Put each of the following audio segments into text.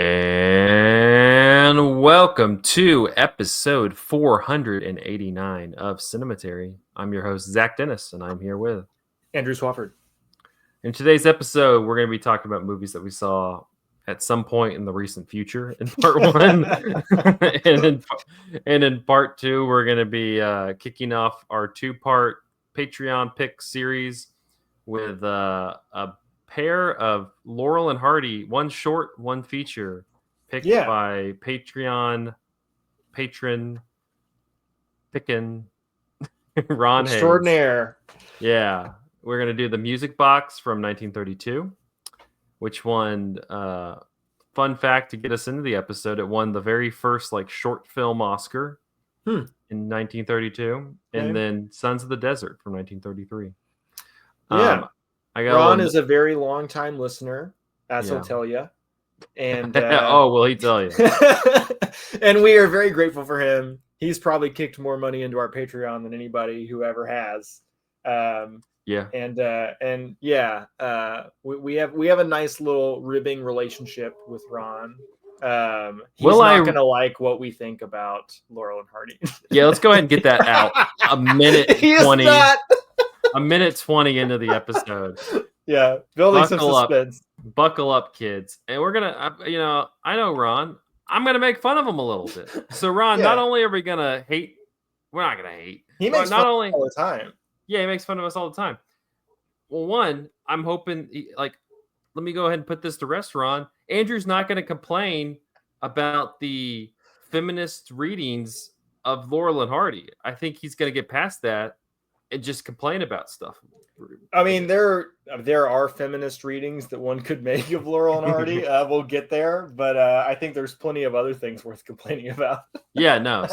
And welcome to episode 489 of Cinematary. I'm your host, Zach Dennis, and I'm here with Andrew Swafford. In today's episode, we're going to be talking about movies that we saw at some point in the recent future in part one. and in part two, we're going to be kicking off our two-part Patreon pick series with a pair of Laurel and Hardy, one short, one feature, picked by Patreon patron pickin' Ron Extraordinaire. Hayes. Yeah, we're gonna do the Music Box from 1932, which won. Fun fact to get us into the episode: it won the very first short film Oscar in 1932, and then Sons of the Desert from 1933. Yeah. Ron is a very long time listener, as he'll tell you. And oh, will he tell you? And we are very grateful for him. He's probably kicked more money into our Patreon than anybody who ever has. We have a nice little ribbing relationship with Ron. He's not going to like what we think about Laurel and Hardy. Yeah, let's go ahead and get that out. A minute 20. A minute 20 into the episode. Yeah, building some suspense. Buckle up, kids. And we're going to, I know Ron. I'm going to make fun of him a little bit. So, Ron, not only are we going to hate, we're not going to hate. He makes fun of us all the time. Yeah, he makes fun of us all the time. Well, one, I'm hoping, let me go ahead and put this to rest, Ron. Andrew's not going to complain about the feminist readings of Laurel and Hardy. I think he's going to get past that and just complain about stuff. I mean, there are feminist readings that one could make of Laurel and Hardy. We'll get there, but I think there's plenty of other things worth complaining about. Yeah, no.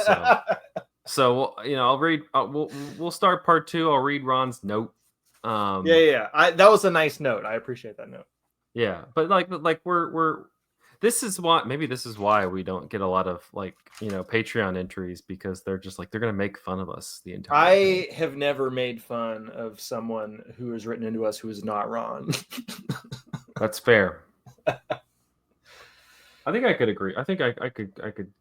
So I'll read. We'll start part two. I'll read Ron's note. That was a nice note. I appreciate that note. Yeah, but we're. This is why we don't get a lot of Patreon entries, because they're just they're gonna make fun of us the entire time. I have never made fun of someone who has written into us who is not Ron. That's fair. I think I could agree. I think I could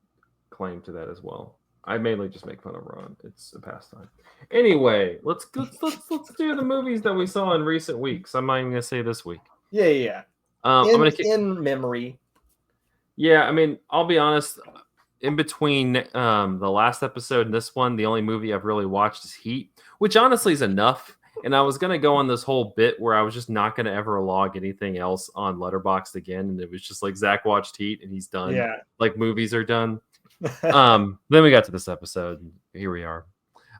claim to that as well. I mainly just make fun of Ron. It's a pastime. Anyway, let's do the movies that we saw in recent weeks. I'm not even gonna say this week. Yeah. In memory. Yeah, I mean, I'll be honest. In between the last episode and this one, the only movie I've really watched is Heat, which honestly is enough. And I was gonna go on this whole bit where I was just not gonna ever log anything else on Letterboxd again, and it was just Zach watched Heat and he's done. Yeah, movies are done. Then we got to this episode, and here we are.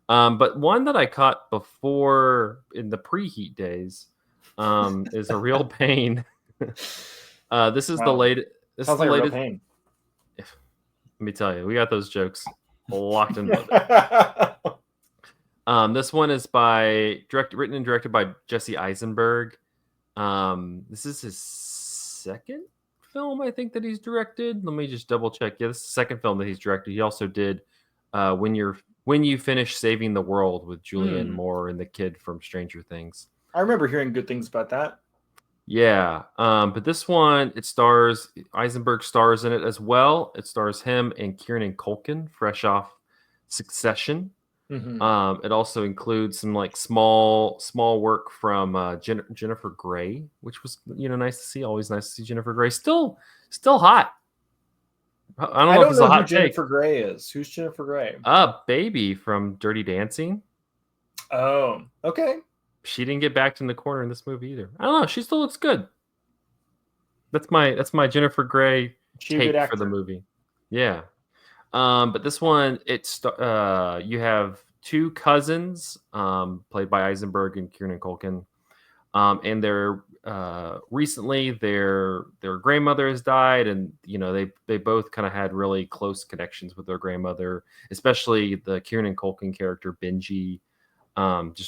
But one that I caught before in the pre-Heat days is A Real Pain. This is the latest. This is the latest. Pain. Let me tell you, we got those jokes locked in. This one is written and directed by Jesse Eisenberg. This is his second film, I think, that he's directed. Let me just double check. Yeah, this is the second film that he's directed. He also did When You Finish Saving the World with Julianne Moore and the kid from Stranger Things. I remember hearing good things about that. Yeah, but this one, Eisenberg stars in it as well. It stars him and Kieran Culkin, fresh off Succession. Mm-hmm. It also includes some small work from Jennifer Grey, which was nice to see. Always nice to see Jennifer Grey. Still hot. I don't know if it's a hot who Jennifer Grey is. Who's Jennifer Grey? Baby from Dirty Dancing. Oh, okay. She didn't get backed in the corner in this movie either. I don't know. She still looks good. That's my Jennifer Grey take for the movie. Yeah. But this one, you have two cousins, played by Eisenberg and Kieran Culkin, and they're recently their grandmother has died, and they both kind of had really close connections with their grandmother, especially the Kieran Culkin character Benji.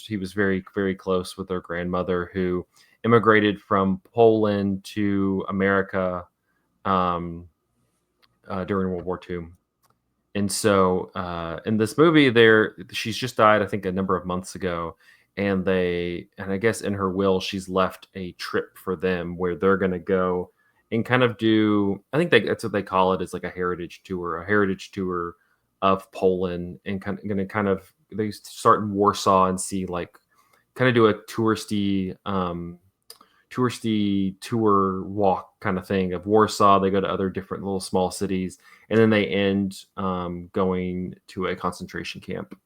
He was very, very close with their grandmother, who immigrated from Poland to America during World War II. And so in this movie, she's just died, I think, a number of months ago. And I guess in her will, she's left a trip for them where they're going to go and kind of do. I think that's what they call it. It's like a heritage tour of Poland, and kind of they start in Warsaw and see like kind of do a touristy tour walk kind of thing of Warsaw. They go to other different little small cities, and then they end going to a concentration camp.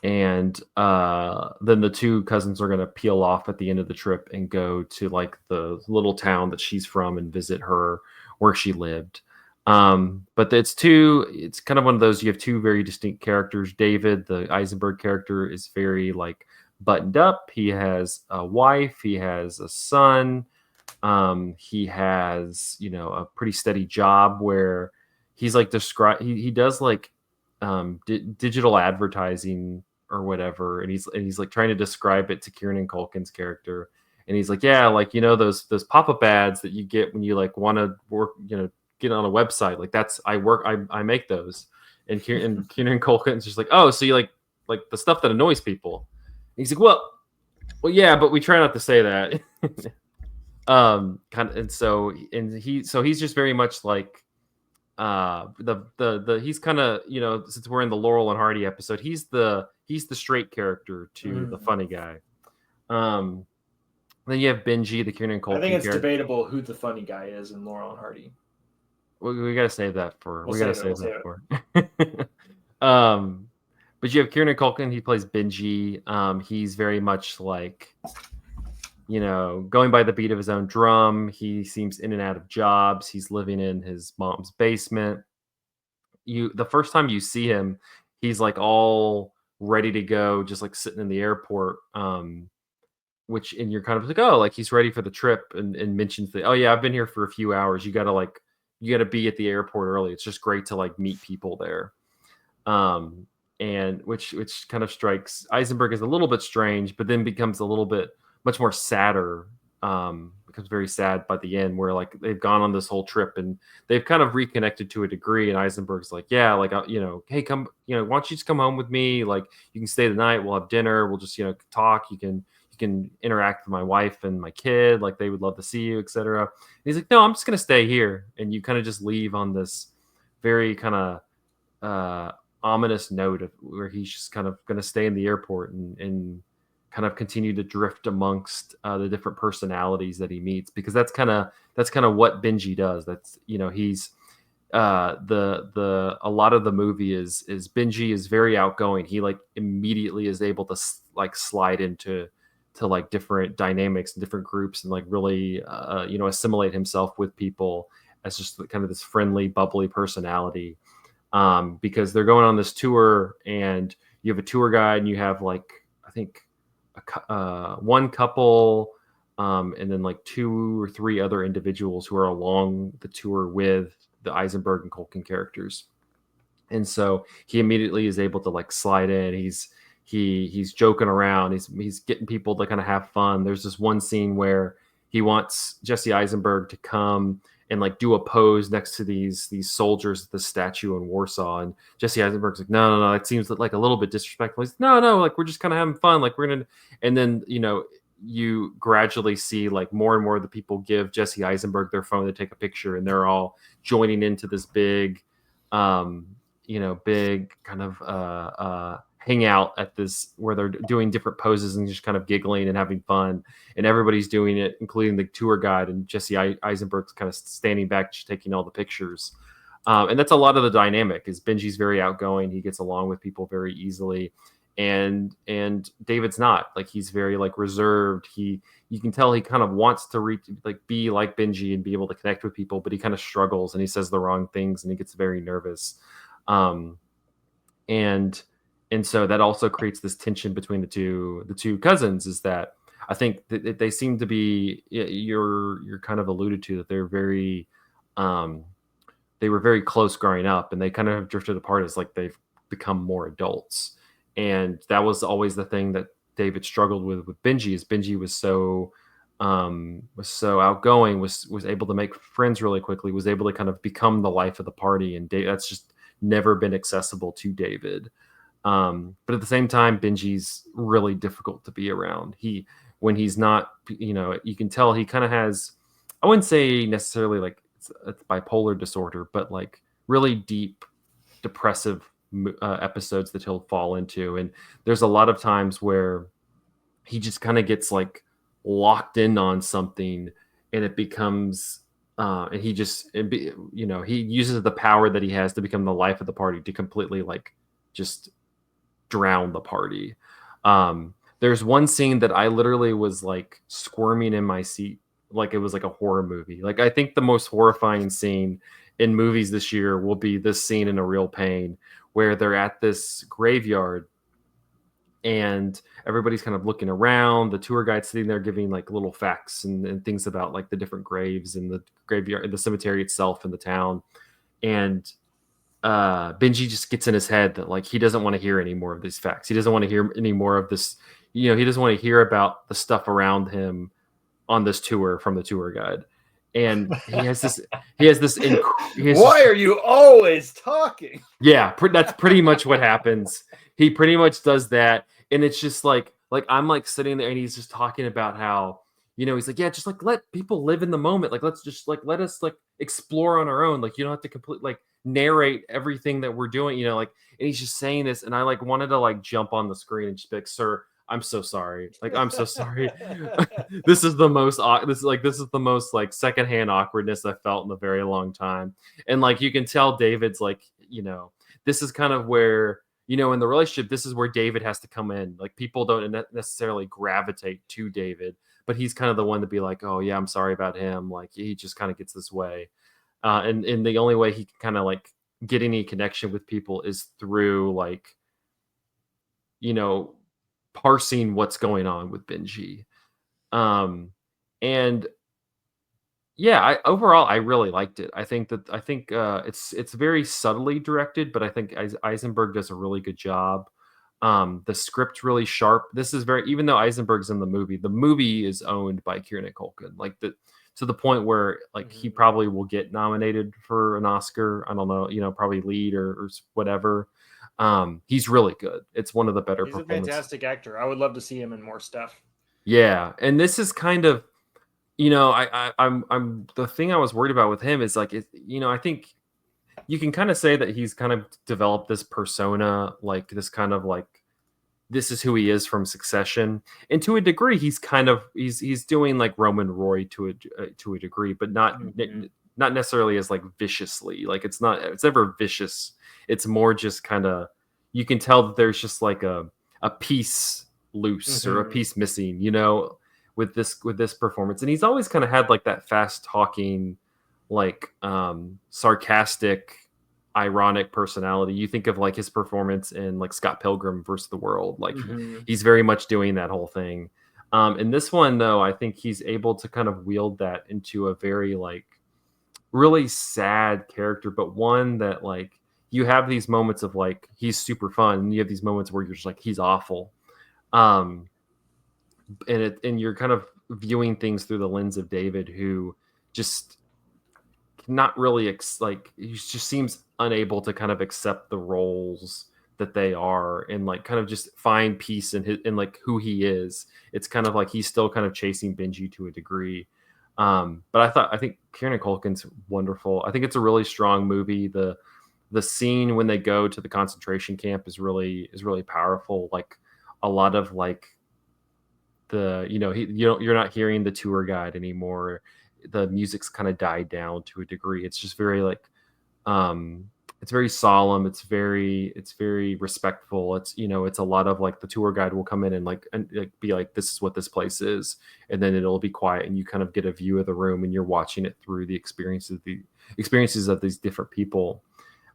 And then the two cousins are going to peel off at the end of the trip and go to like the little town that she's from and visit her where she lived. But it's kind of one of those, you have two very distinct characters. David, the Eisenberg character, is very like buttoned up. He has a wife, he has a son, he has, a pretty steady job where he's like he does like digital advertising or whatever, and he's like trying to describe it to Kieran Culkin's character, and he's like, yeah, like those pop-up ads that you get when you like want to work, get on a website, like that's I make those, and Kieran Culkin's just like, oh, so you like the stuff that annoys people. And he's like, well, yeah, but we try not to say that. He's just very much like he's kind of, since we're in the Laurel and Hardy episode, he's the straight character to the funny guy. Then you have Benji, the Kieran Culkin. I think it's debatable who the funny guy is in Laurel and Hardy. We gotta save that for. But you have Kieran Culkin. He plays Benji. He's very much like, going by the beat of his own drum. He seems in and out of jobs. He's living in his mom's basement. The first time you see him, he's like all ready to go, just like sitting in the airport. And you're kind of like, oh, like he's ready for the trip, and mentions that, oh yeah, I've been here for a few hours. You gotta be at the airport early. It's just great to like meet people there. And which kind of strikes Eisenberg as a little bit strange, but then becomes a little bit much more sadder. Becomes very sad by the end, where like they've gone on this whole trip and they've kind of reconnected to a degree, and Eisenberg's like, yeah, like, hey, come, why don't you just come home with me? Like, you can stay the night, we'll have dinner, we'll just, talk, you can interact with my wife and my kid, like they would love to see you, etc. He's like, no, I'm just gonna stay here. And you kind of just leave on this very kind of ominous note of where he's just kind of gonna stay in the airport and kind of continue to drift amongst the different personalities that he meets, because that's kind of what Benji does. That's, he's a lot of the movie is Benji is very outgoing. He like immediately is able to like slide into like different dynamics and different groups, and like really assimilate himself with people as just kind of this friendly, bubbly personality. Because they're going on this tour, and you have a tour guide, and you have like, I think, one couple, and then like 2 or 3 other individuals who are along the tour with the Eisenberg and Culkin characters. And so he immediately is able to like slide in. He's joking around. He's getting people to kind of have fun. There's this one scene where he wants Jesse Eisenberg to come and like do a pose next to these soldiers at the statue in Warsaw. And Jesse Eisenberg's like, no, it seems like a little bit disrespectful. He's like, no, like we're just kind of having fun. Like we're gonna, and then, you gradually see like more and more of the people give Jesse Eisenberg their phone to take a picture, and they're all joining into this big, big kind of hangout at this, where they're doing different poses and just kind of giggling and having fun, and everybody's doing it, including the tour guide, and Jesse Eisenberg's kind of standing back just taking all the pictures. And that's a lot of the dynamic. Is Benji's very outgoing, he gets along with people very easily, and David's not. Like, he's very like reserved. You can tell he kind of wants to be like Benji and be able to connect with people, but he kind of struggles, and he says the wrong things, and he gets very nervous. And so that also creates this tension between the two cousins, is that I think that they seem to be, you're kind of alluded to, that they're very, they were very close growing up, and they kind of have drifted apart as like they've become more adults. And that was always the thing that David struggled with Benji, is Benji was so outgoing, was able to make friends really quickly, was able to kind of become the life of the party, and that's just never been accessible to David. But at the same time, Benji's really difficult to be around. When he's not, you can tell he kind of has I wouldn't say necessarily like it's bipolar disorder, but like really deep depressive episodes that he'll fall into. And there's a lot of times where he just kind of gets like locked in on something, and it becomes and he just he uses the power that he has to become the life of the party to completely like just drown the party. There's one scene that I literally was like squirming in my seat like it was like a horror movie. Like I think the most horrifying scene in movies this year will be this scene in A Real Pain, where they're at this graveyard and everybody's kind of looking around. The tour guide's sitting there giving like little facts and things about like the different graves and the graveyard, the cemetery itself in the town. And Benji just gets in his head that like he doesn't want to hear any more of these facts. He doesn't want to hear any more of this. He doesn't want to hear about the stuff around him on this tour from the tour guide. And he has this. Why are you always talking? Yeah, that's pretty much what happens. He pretty much does that, and it's just like I'm like sitting there, and he's just talking about how he's like, yeah, just like let people live in the moment. Like let's just like let us like explore on our own. Like you don't have to complete like narrate everything that we're doing. Like, and he's just saying this, and I like wanted to like jump on the screen and just be like, sir, I'm so sorry. Like, I'm so sorry. This is the most like secondhand awkwardness I felt in a very long time. And like, you can tell David's like, this is kind of where, in the relationship, this is where David has to come in. Like people don't necessarily gravitate to David, but he's kind of the one to be like, oh yeah, I'm sorry about him. Like he just kind of gets this way. And the only way he can kind of like get any connection with people is through like, parsing what's going on with Benji. And yeah, overall I really liked it. I think it's very subtly directed, but I think Eisenberg does a really good job. The script's really sharp. This is even though Eisenberg's in the movie is owned by Kieran Culkin. Like to the point where like he probably will get nominated for an Oscar. I don't know, probably lead or whatever. He's really good. It's one of the better performances. He's a fantastic actor. I would love to see him in more stuff. Yeah, and this is kind of, I'm the thing I was worried about with him is like, I think you can kind of say that he's kind of developed this persona, like this kind of like, this is who he is from Succession, and to a degree, he's doing like Roman Roy to a degree, but not necessarily as like viciously. Like it's never vicious. It's more just kind of, you can tell that there's just like a piece loose or a piece missing, with this performance. And he's always kind of had like that fast talking, like sarcastic, ironic personality. You think of like his performance in like Scott Pilgrim versus the World. Like he's very much doing that whole thing. In this one though, I think he's able to kind of wield that into a very like really sad character, but one that like you have these moments of like he's super fun, and you have these moments where you're just like he's awful. And you're kind of viewing things through the lens of David, who just not really he just seems unable to kind of accept the roles that they are, and like kind of just find peace in like who he is. It's kind of like he's still kind of chasing Benji to a degree. But I think Kieran Culkin's wonderful. I think it's a really strong movie. The scene when they go to the concentration camp is really powerful. Like a lot of like you're not hearing the tour guide anymore. The music's kind of died down to a degree. It's just very like it's very solemn. It's very respectful. It's it's a lot of like the tour guide will come in and like be like, this is what this place is, and then it'll be quiet and you kind of get a view of the room and you're watching it through the experiences of these different people.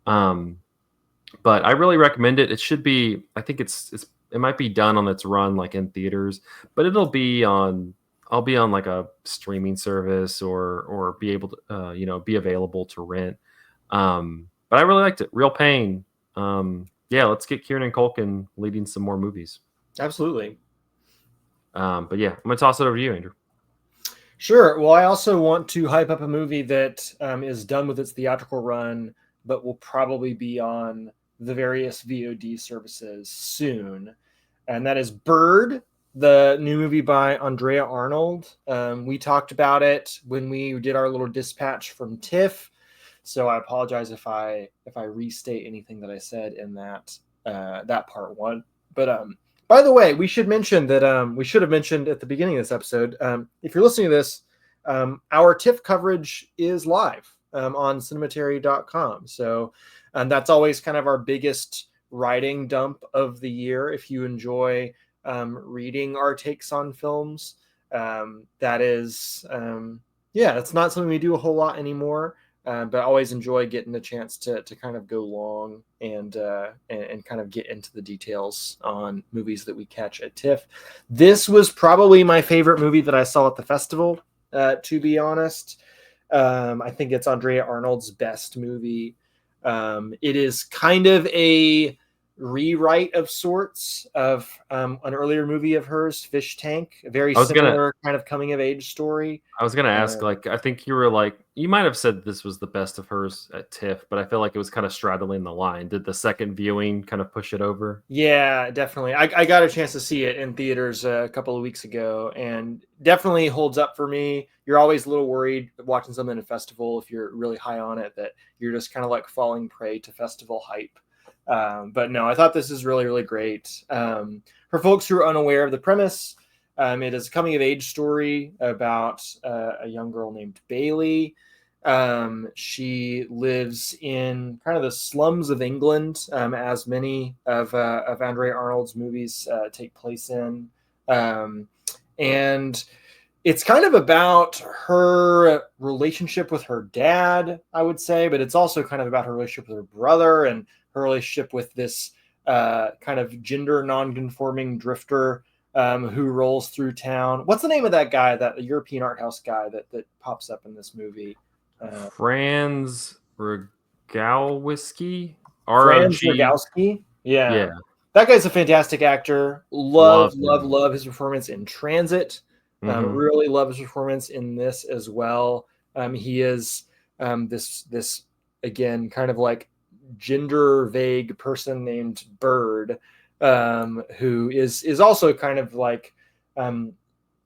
But I really recommend it. It should be, I think it might be done on its run like in theaters, but I'll be on like a streaming service or be able to be available to rent. But I really liked it. Real Pain. Yeah, let's get Kieran Culkin leading some more movies. Absolutely. But yeah, I'm gonna toss it over to you, Andrew. Sure. Well, I also want to hype up a movie that is done with its theatrical run, but will probably be on the various VOD services soon. And that is Bird, the new movie by Andrea Arnold. We talked about it when we did our little dispatch from TIFF. So I apologize if I restate anything that I said in that part one. But by the way, we should mention that we should have mentioned at the beginning of this episode. If you're listening to this, our TIFF coverage is live on cinematary.com. So that's always kind of our biggest writing dump of the year. If you enjoy reading our takes on films, that is, yeah, it's not something we do a whole lot anymore. But I always enjoy getting the chance to kind of go long and kind of get into the details on movies that we catch at TIFF. This was probably my favorite movie that I saw at the festival, to be honest. I think it's Andrea Arnold's best movie. It is kind of a rewrite of sorts of an earlier movie of hers, Fish Tank, a very similar kind of coming of age story. I was gonna ask, like, I think you were like, you might have said this was the best of hers at TIFF, but I feel like it was kind of straddling the line. Did the second viewing kind of push it over? Yeah, definitely. I got a chance to see it in theaters a couple of weeks ago, and definitely holds up for me. You're always a little worried watching something at a festival if you're really high on it that you're just kind of like falling prey to festival hype. But no, I thought this is really, really great. For folks who are unaware of the premise, it is a coming of age story about a young girl named Bailey. She lives in kind of the slums of England, as many of Andrea Arnold's movies take place in. And it's kind of about her relationship with her dad, I would say, but it's also kind of about her relationship with her brother and her relationship with this kind of gender non-conforming drifter who rolls through town. What's the name of that guy, that European art house guy that pops up in this movie? Franz Rogowski? Franz ROG. Rogowski. Yeah. Yeah. That guy's a fantastic actor. Love Love his performance in Transit. Really love his performance in this as well. He is this again kind of like gender vague person named Bird, who is also kind of like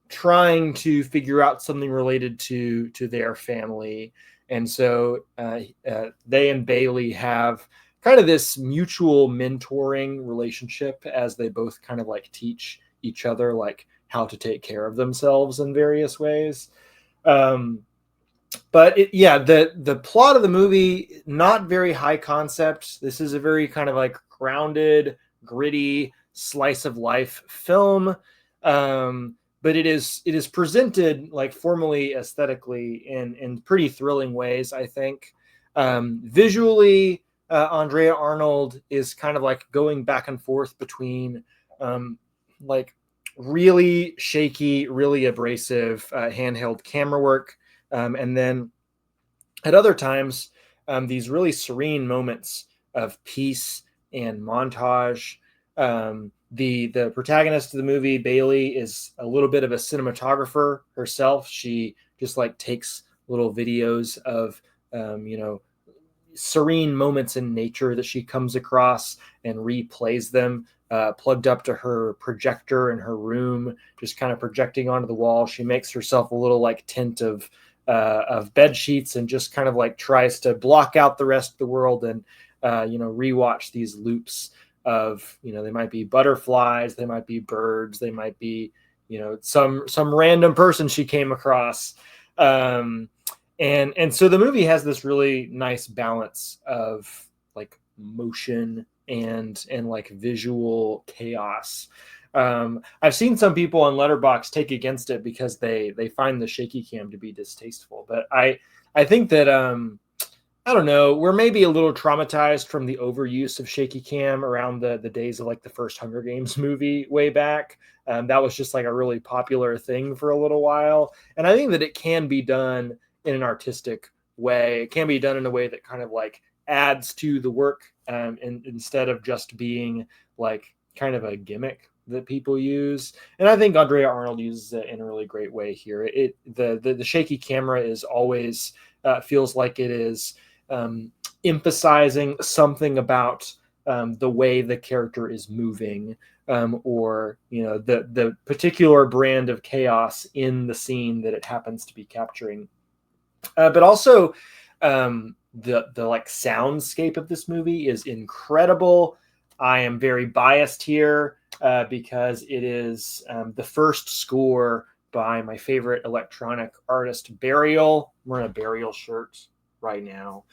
trying to figure out something related to their family. And so they and Bailey have kind of this mutual mentoring relationship as they both kind of like teach each other like how to take care of themselves in various ways. But the plot of the movie, not very high concept. This is a very kind of like grounded, gritty slice of life film. But it is presented like formally, aesthetically in pretty thrilling ways, I think. Visually, Andrea Arnold is kind of like going back and forth between like really shaky, really abrasive handheld camera work, and then at other times, these really serene moments of peace and montage. The protagonist of the movie, Bailey, is a little bit of a cinematographer herself. She just like takes little videos of serene moments in nature that she comes across and replays them, plugged up to her projector in her room, just kind of projecting onto the wall. She makes herself a little like tent of bed sheets and just kind of like tries to block out the rest of the world and rewatch these loops of, they might be butterflies, they might be birds, they might be some random person she came across. And so the movie has this really nice balance of like motion and like visual chaos. I've seen some people on Letterboxd take against it because they find the shaky cam to be distasteful, but I think that I don't know, we're maybe a little traumatized from the overuse of shaky cam around the days of like the first Hunger Games movie way back. That was just like a really popular thing for a little while, and I think that it can be done in an artistic way. It can be done in a way that kind of like adds to the work, and instead of just being like kind of a gimmick that people use. And I think Andrea Arnold uses it in a really great way here. The shaky camera is always feels like it is emphasizing something about the way the character is moving. or the particular brand of chaos in the scene that it happens to be capturing. But also, the like soundscape of this movie is incredible. I am very biased here because it is the first score by my favorite electronic artist, Burial. I'm wearing a Burial shirt right now.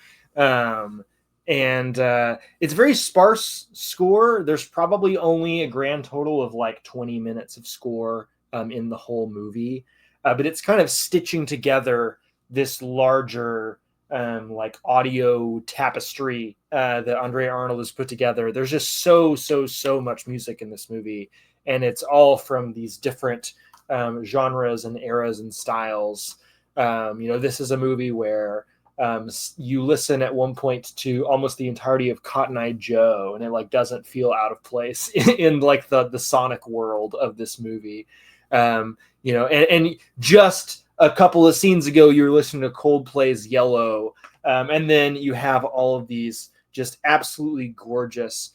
And it's a very sparse score. There's probably only a grand total of like 20 minutes of score in the whole movie. But it's kind of stitching together this larger like audio tapestry that Andrea Arnold has put together. There's just so much music in this movie, and it's all from these different genres and eras and styles. This is a movie where you listen at one point to almost the entirety of Cotton Eye Joe, and it like doesn't feel out of place in like the sonic world of this movie. And just a couple of scenes ago, you were listening to Coldplay's Yellow, and then you have all of these just absolutely gorgeous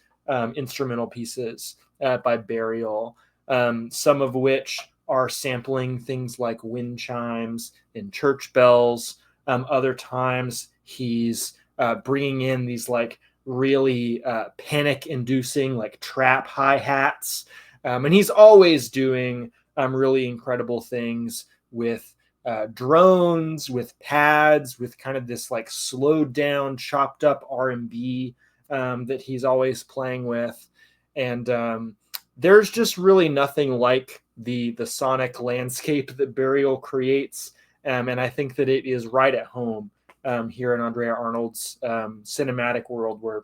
instrumental pieces by Burial, some of which are sampling things like wind chimes and church bells. Other times he's bringing in these like really panic-inducing like trap hi-hats, and he's always doing really incredible things with drones, with pads, with kind of this like slowed down, chopped up R&B that he's always playing with. And there's just really nothing like the sonic landscape that Burial creates. And I think that it is right at home here in Andrea Arnold's cinematic world, where,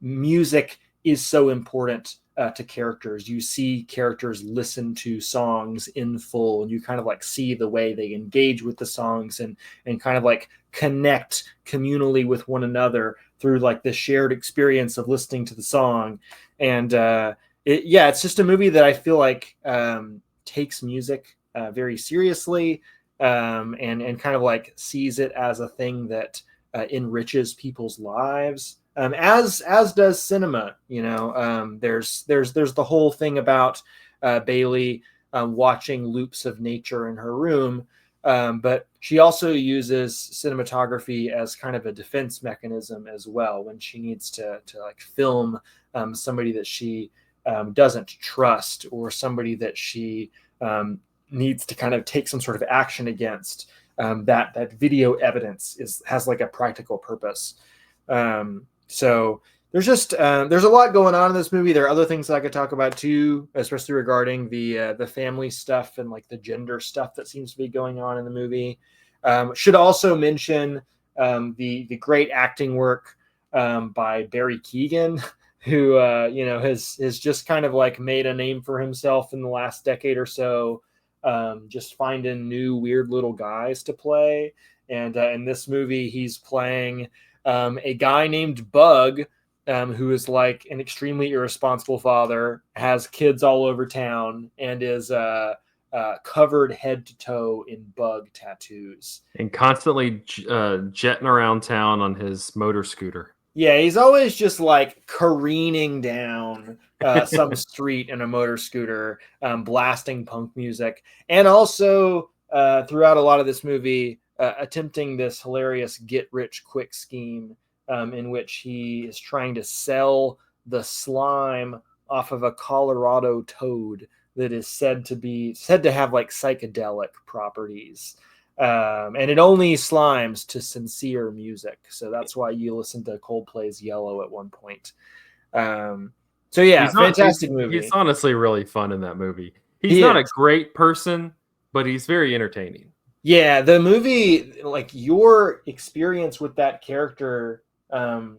music is so important to characters. You see characters listen to songs in full, and you kind of like see the way they engage with the songs and kind of like connect communally with one another through like the shared experience of listening to the song. And it's just a movie that I feel like takes music very seriously, and kind of like sees it as a thing that enriches people's lives. As does cinema. There's the whole thing about Bailey watching loops of nature in her room, but she also uses cinematography as kind of a defense mechanism as well when she needs to like film somebody that she doesn't trust, or somebody that she needs to kind of take some sort of action against. That video evidence has like a practical purpose. So there's just there's a lot going on in this movie. There are other things that I could talk about too, especially regarding the family stuff and like the gender stuff that seems to be going on in the movie. Should also mention the great acting work by Barry Keoghan, who has just kind of like made a name for himself in the last decade or so, just finding new weird little guys to play. And in this movie, he's playing a guy named Bug, who is like an extremely irresponsible father, has kids all over town, and is covered head to toe in bug tattoos. And constantly jetting around town on his motor scooter. Yeah, he's always just like careening down some street in a motor scooter, blasting punk music. And also throughout a lot of this movie, attempting this hilarious get-rich-quick scheme in which he is trying to sell the slime off of a Colorado toad that is said to have like psychedelic properties. And it only slimes to sincere music. So that's why you listen to Coldplay's Yellow at one point. So yeah, fantastic movie. He's honestly really fun in that movie. He's not a great person, but he's very entertaining. Yeah, the movie, like your experience with that character can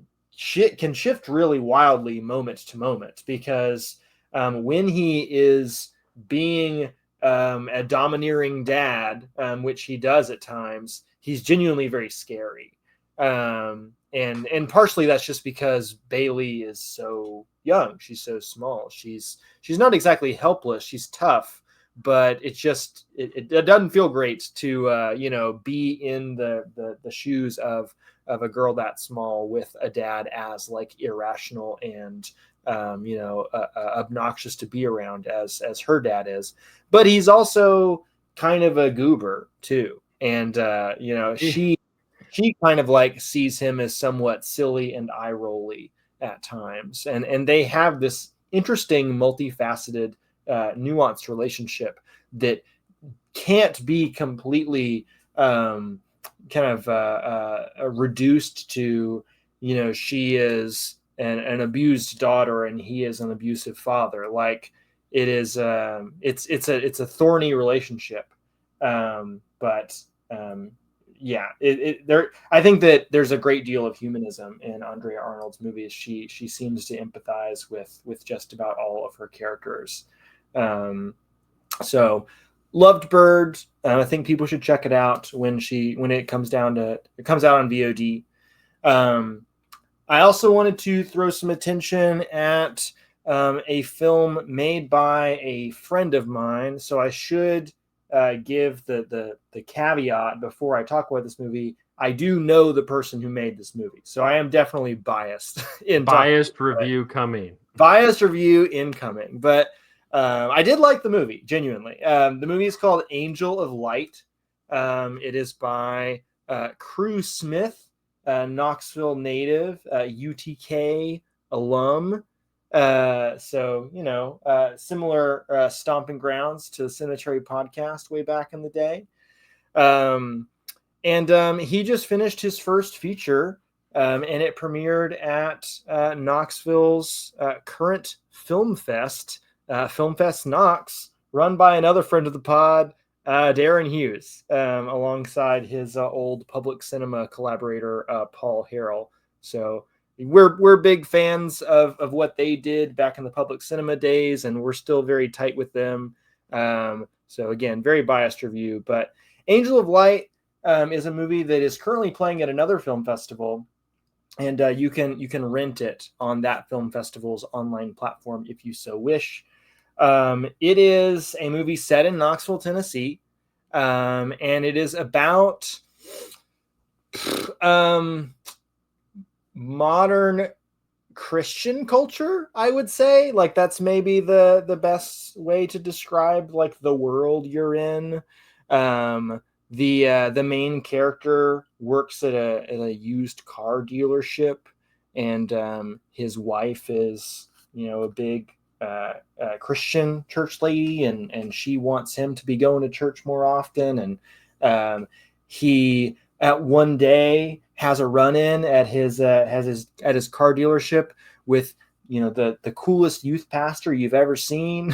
shift really wildly moment to moment, because when he is being a domineering dad, which he does at times, he's genuinely very scary. And partially that's just because Bailey is so young. She's so small. She's not exactly helpless. She's tough, but it's just it doesn't feel great to be in the shoes of a girl that small with a dad as like irrational and obnoxious to be around as her dad is. But he's also kind of a goober too, and she kind of like sees him as somewhat silly and eye rolly at times, and they have this interesting, multifaceted, nuanced relationship that can't be completely reduced to, she is an abused daughter and he is an abusive father. Like it is, it's a thorny relationship, but yeah, I think that there's a great deal of humanism in Andrea Arnold's movies. She seems to empathize with just about all of her characters. So loved Bird. I think people should check it out when it comes out on VOD. I also wanted to throw some attention at a film made by a friend of mine. So I should give the caveat before I talk about this movie. I do know the person who made this movie, so I am definitely biased biased review coming. Biased review incoming, but I did like the movie, genuinely. The movie is called Angel of Light. It is by Crew Smith, Knoxville native, UTK alum. Similar stomping grounds to the Cinematary podcast way back in the day. And he just finished his first feature, and it premiered at Knoxville's current Film Fest, Film Fest Knox, run by another friend of the pod, Darren Hughes, alongside his old Public Cinema collaborator, Paul Harrell. So we're big fans of what they did back in the Public Cinema days, and we're still very tight with them. So again, very biased review, but Angel of Light is a movie that is currently playing at another film festival, and you can rent it on that film festival's online platform if you so wish. It is a movie set in Knoxville, Tennessee, and it is about modern Christian culture, I would say. Like that's maybe the best way to describe like the world you're in. The main character works at a used car dealership, and his wife is a big Christian church lady, and she wants him to be going to church more often. And he at one day has a run-in at his car dealership with the coolest youth pastor you've ever seen.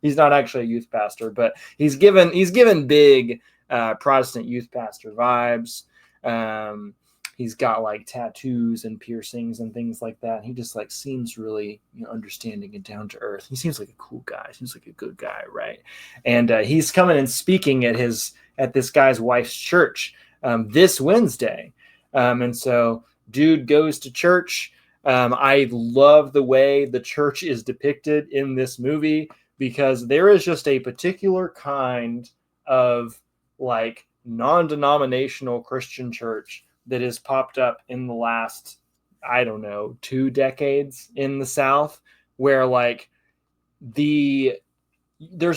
He's not actually a youth pastor, but he's given big Protestant youth pastor vibes. He's got like tattoos and piercings and things like that. He just like seems really understanding and down to earth. He seems like a cool guy. Seems like a good guy, right? And he's coming and speaking at this guy's wife's church this Wednesday. And so dude goes to church. I love the way the church is depicted in this movie, because there is just a particular kind of like non-denominational Christian church that has popped up in the last, I don't know, 2 decades in the South, where like there's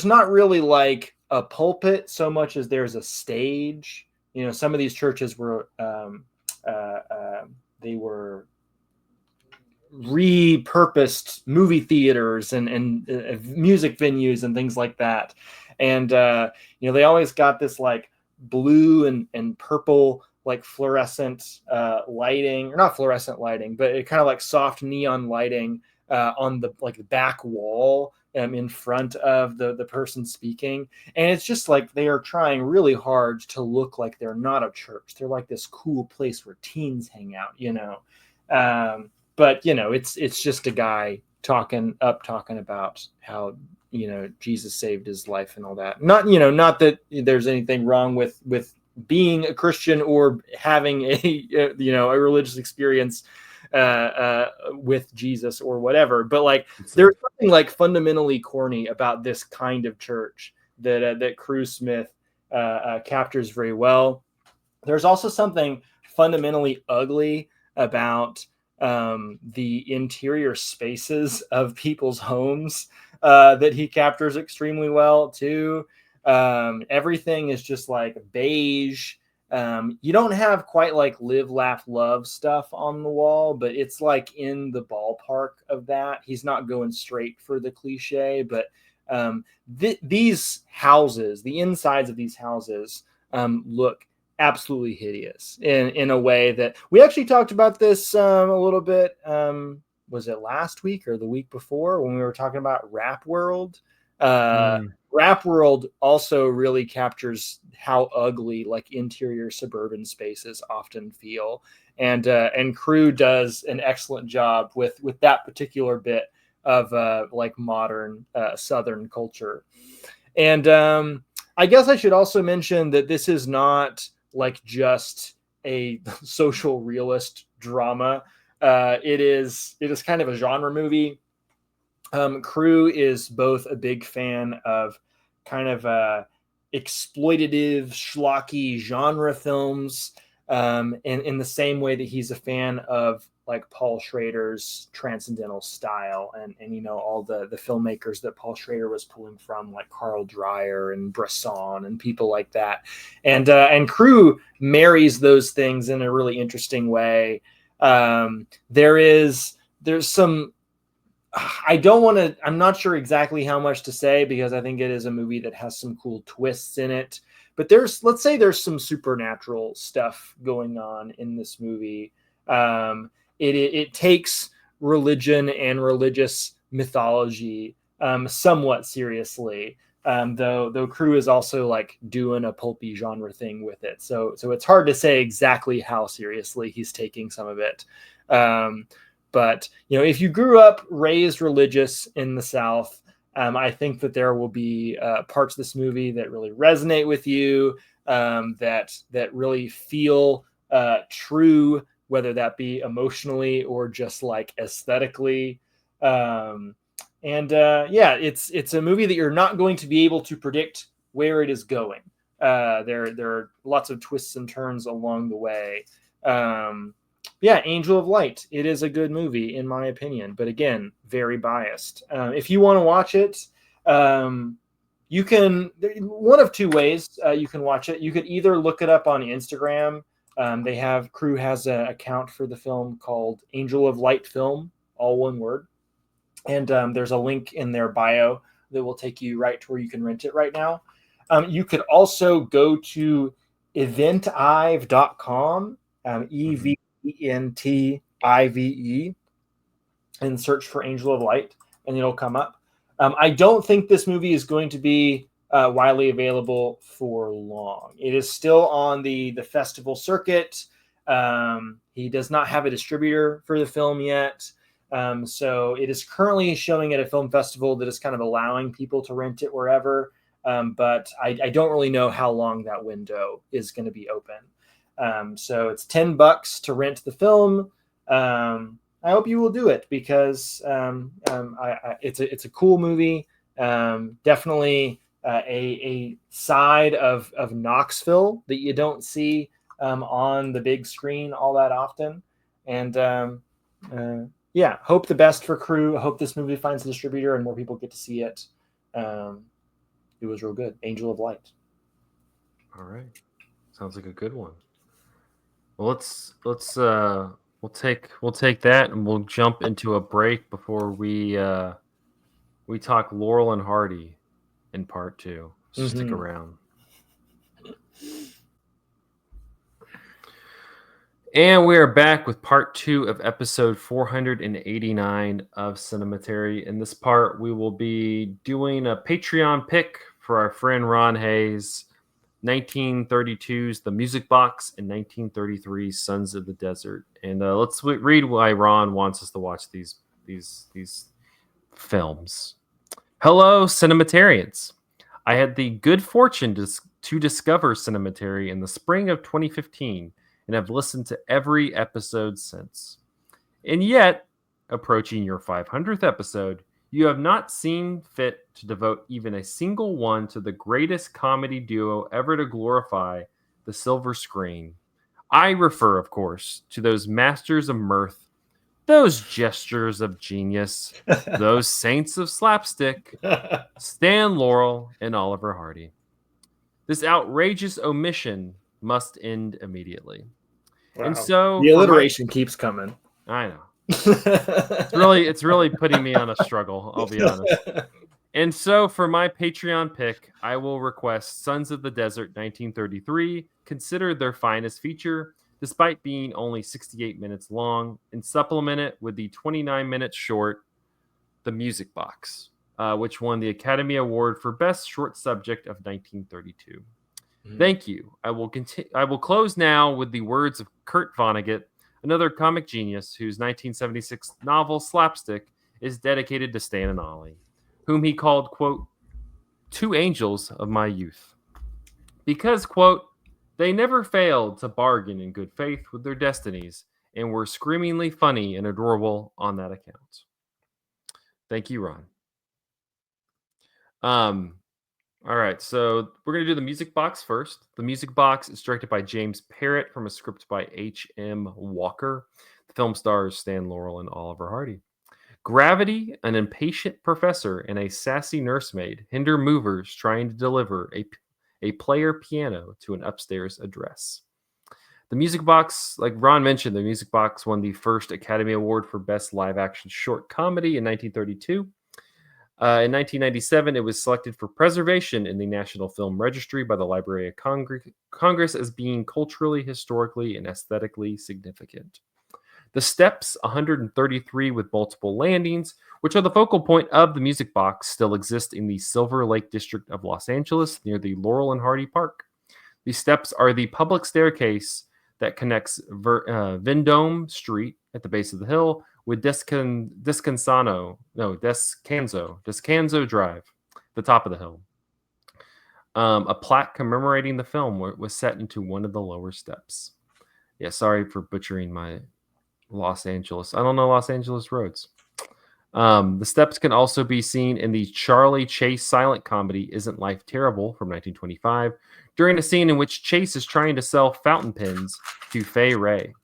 not really like a pulpit so much as there's a stage. Some of these churches were they were repurposed movie theaters and music venues and things like that. And they always got this like blue and purple like fluorescent lighting, or not fluorescent lighting, but it kind of like soft neon lighting on the like back wall in front of the person speaking. And it's just like they are trying really hard to look like they're not a church. They're like this cool place where teens hang out, but it's just a guy talking about how Jesus saved his life and all that. Not that there's anything wrong with being a Christian or having a religious experience with Jesus or whatever, but like there's something like fundamentally corny about this kind of church that Crew Smith captures very well. There's also something fundamentally ugly about the interior spaces of people's homes that he captures extremely well too. Everything is just like beige. You don't have quite like live, laugh, love stuff on the wall, but it's like in the ballpark of that. He's not going straight for the cliche, but these houses, the insides of these houses, look absolutely hideous in a way that we actually talked about this a little bit. Was it last week or the week before when we were talking about Rap World? Rap World also really captures how ugly like interior suburban spaces often feel, and Crew does an excellent job with that particular bit of like modern Southern culture. And I guess I should also mention that this is not like just a social realist drama. It is kind of a genre movie. Crew is both a big fan of kind of exploitative, schlocky genre films, in the same way that he's a fan of like Paul Schrader's transcendental style, and all the filmmakers that Paul Schrader was pulling from, like Carl Dreyer and Bresson and people like that. And Crew marries those things in a really interesting way. There's some, I'm not sure exactly how much to say because I think it is a movie that has some cool twists in it. But let's say there's some supernatural stuff going on in this movie. It takes religion and religious mythology somewhat seriously. Though Crew is also like doing a pulpy genre thing with it. So it's hard to say exactly how seriously he's taking some of it. But if you grew up raised religious in the South, I think that there will be parts of this movie that really resonate with you, that really feel true, whether that be emotionally or just like aesthetically. It's a movie that you're not going to be able to predict where it is going. There are lots of twists and turns along the way. Angel of Light. It is a good movie, in my opinion, but again, very biased. If you want to watch it, you can, one of two ways you can watch it. You could either look it up on Instagram. Crew has an account for the film called Angel of Light Film, all one word. And there's a link in their bio that will take you right to where you can rent it right now. You could also go to eventive.com, EVENTIVE, and search for Angel of Light, and it'll come up. I don't think this movie is going to be widely available for long. It is still on the festival circuit. He does not have a distributor for the film yet. So it is currently showing at a film festival that is kind of allowing people to rent it wherever. But I don't really know how long that window is going to be open. So it's $10 to rent the film. I hope you will do it because it's a cool movie. Definitely a side of Knoxville that you don't see on the big screen all that often. And hope the best for Crew. I hope this movie finds a distributor and more people get to see it. It was real good. Angel of Light. All right, sounds like a good one. Well, we'll take that and we'll jump into a break before we talk Laurel and Hardy in part 2. So stick around. And we are back with part 2 of episode 489 of Cinematary. In this part, we will be doing a Patreon pick for our friend Ron Hayes, 1932's The Music Box and 1933's Sons of the Desert. And let's read why Ron wants us to watch these films. Hello, Cinematarians. I had the good fortune to discover Cinematary in the spring of 2015 and have listened to every episode since. And yet, approaching your 500th episode, You have not seen fit to devote even a single one to the greatest comedy duo ever to glorify the silver screen. I refer, of course, to those masters of mirth, those gestures of genius, those saints of slapstick, Stan Laurel and Oliver Hardy. This outrageous omission must end immediately. Wow. And so the alliteration keeps coming. I know. It's really putting me on a struggle, I'll be honest. And so for my Patreon pick, I will request Sons of the Desert 1933, considered their finest feature, despite being only 68 minutes long, and supplement it with the 29-minute short, The Music Box, which won the Academy Award for Best Short Subject of 1932. Thank you. I will close now with the words of Kurt Vonnegut, another comic genius whose 1976 novel Slapstick is dedicated to Stan and Ollie, whom he called, quote, two angels of my youth. Because, quote, they never failed to bargain in good faith with their destinies and were screamingly funny and adorable on that account. Thank you, Ron. All right, so we're going to do the music box first. The music box is directed by James Parrott from a script by H.M. Walker. The film stars Stan Laurel and Oliver Hardy. Gravity, an impatient professor, and a sassy nursemaid hinder movers trying to deliver a player piano to an upstairs address. The music box, like Ron mentioned, the music box won the first Academy Award for Best Live Action Short Comedy in 1932. In 1997, it was selected for preservation in the National Film Registry by the Library of Congress as being culturally, historically, and aesthetically significant. The steps, 133 with multiple landings, which are the focal point of the music box, still exist in the Silver Lake district of Los Angeles near the Laurel and Hardy Park. These steps are the public staircase that connects Vendome Street at the base of the hill with Descanso Drive, the top of the hill. A plaque commemorating the film was set into one of the lower steps. Yeah, sorry for butchering my Los Angeles. I don't know Los Angeles roads. The steps can also be seen in the Charlie Chase silent comedy Isn't Life Terrible from 1925, during a scene in which Chase is trying to sell fountain pens to Fay Ray.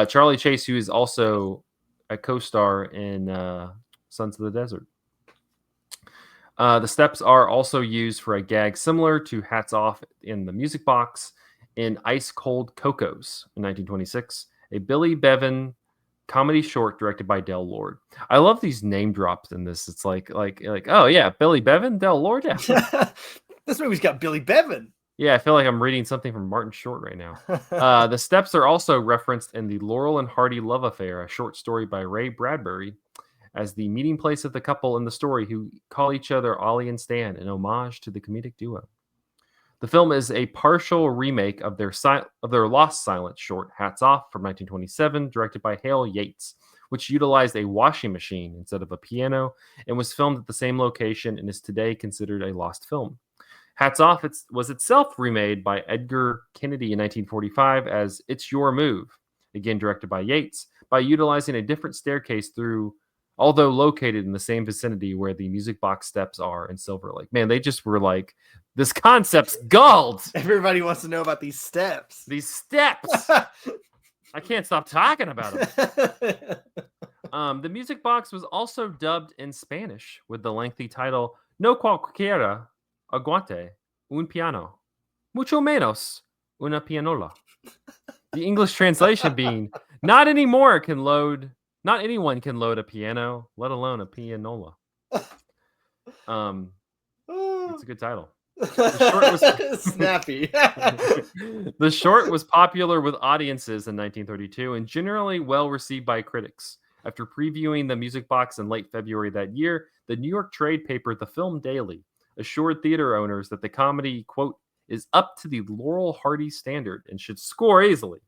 Charlie Chase, who is also a co-star in Sons of the Desert. The steps are also used for a gag similar to Hats Off in the music box in Ice Cold Cocos in 1926, a Billy Bevan comedy short directed by Del Lord. I love these name drops in this. It's like oh yeah, Billy Bevan, Del Lord. Yeah. This movie's got Billy Bevan. Yeah, I feel like I'm reading something from Martin Short right now. The steps are also referenced in the Laurel and Hardy Love Affair, a short story by Ray Bradbury, as the meeting place of the couple in the story who call each other Ollie and Stan, in homage to the comedic duo. The film is a partial remake of their lost silent short, Hats Off, from 1927, directed by Hale Yates, which utilized a washing machine instead of a piano and was filmed at the same location and is today considered a lost film. Hats Off was itself remade by Edgar Kennedy in 1945 as It's Your Move, again directed by Yates, by utilizing a different staircase although located in the same vicinity where the music box steps are in Silver Lake. Man, they just were like, this concept's gold. Everybody wants to know about these steps. These steps. I can't stop talking about them. The music box was also dubbed in Spanish with the lengthy title No Cualquiera Aguante un Piano, mucho menos una pianola. The English translation being, not anyone can load a piano, let alone a pianola. It's a good title. The short was snappy. The short was popular with audiences in 1932 and generally well received by critics. After previewing the music box in late February that year, the New York trade paper The Film Daily assured theater owners that the comedy, quote, is up to the Laurel Hardy standard and should score easily.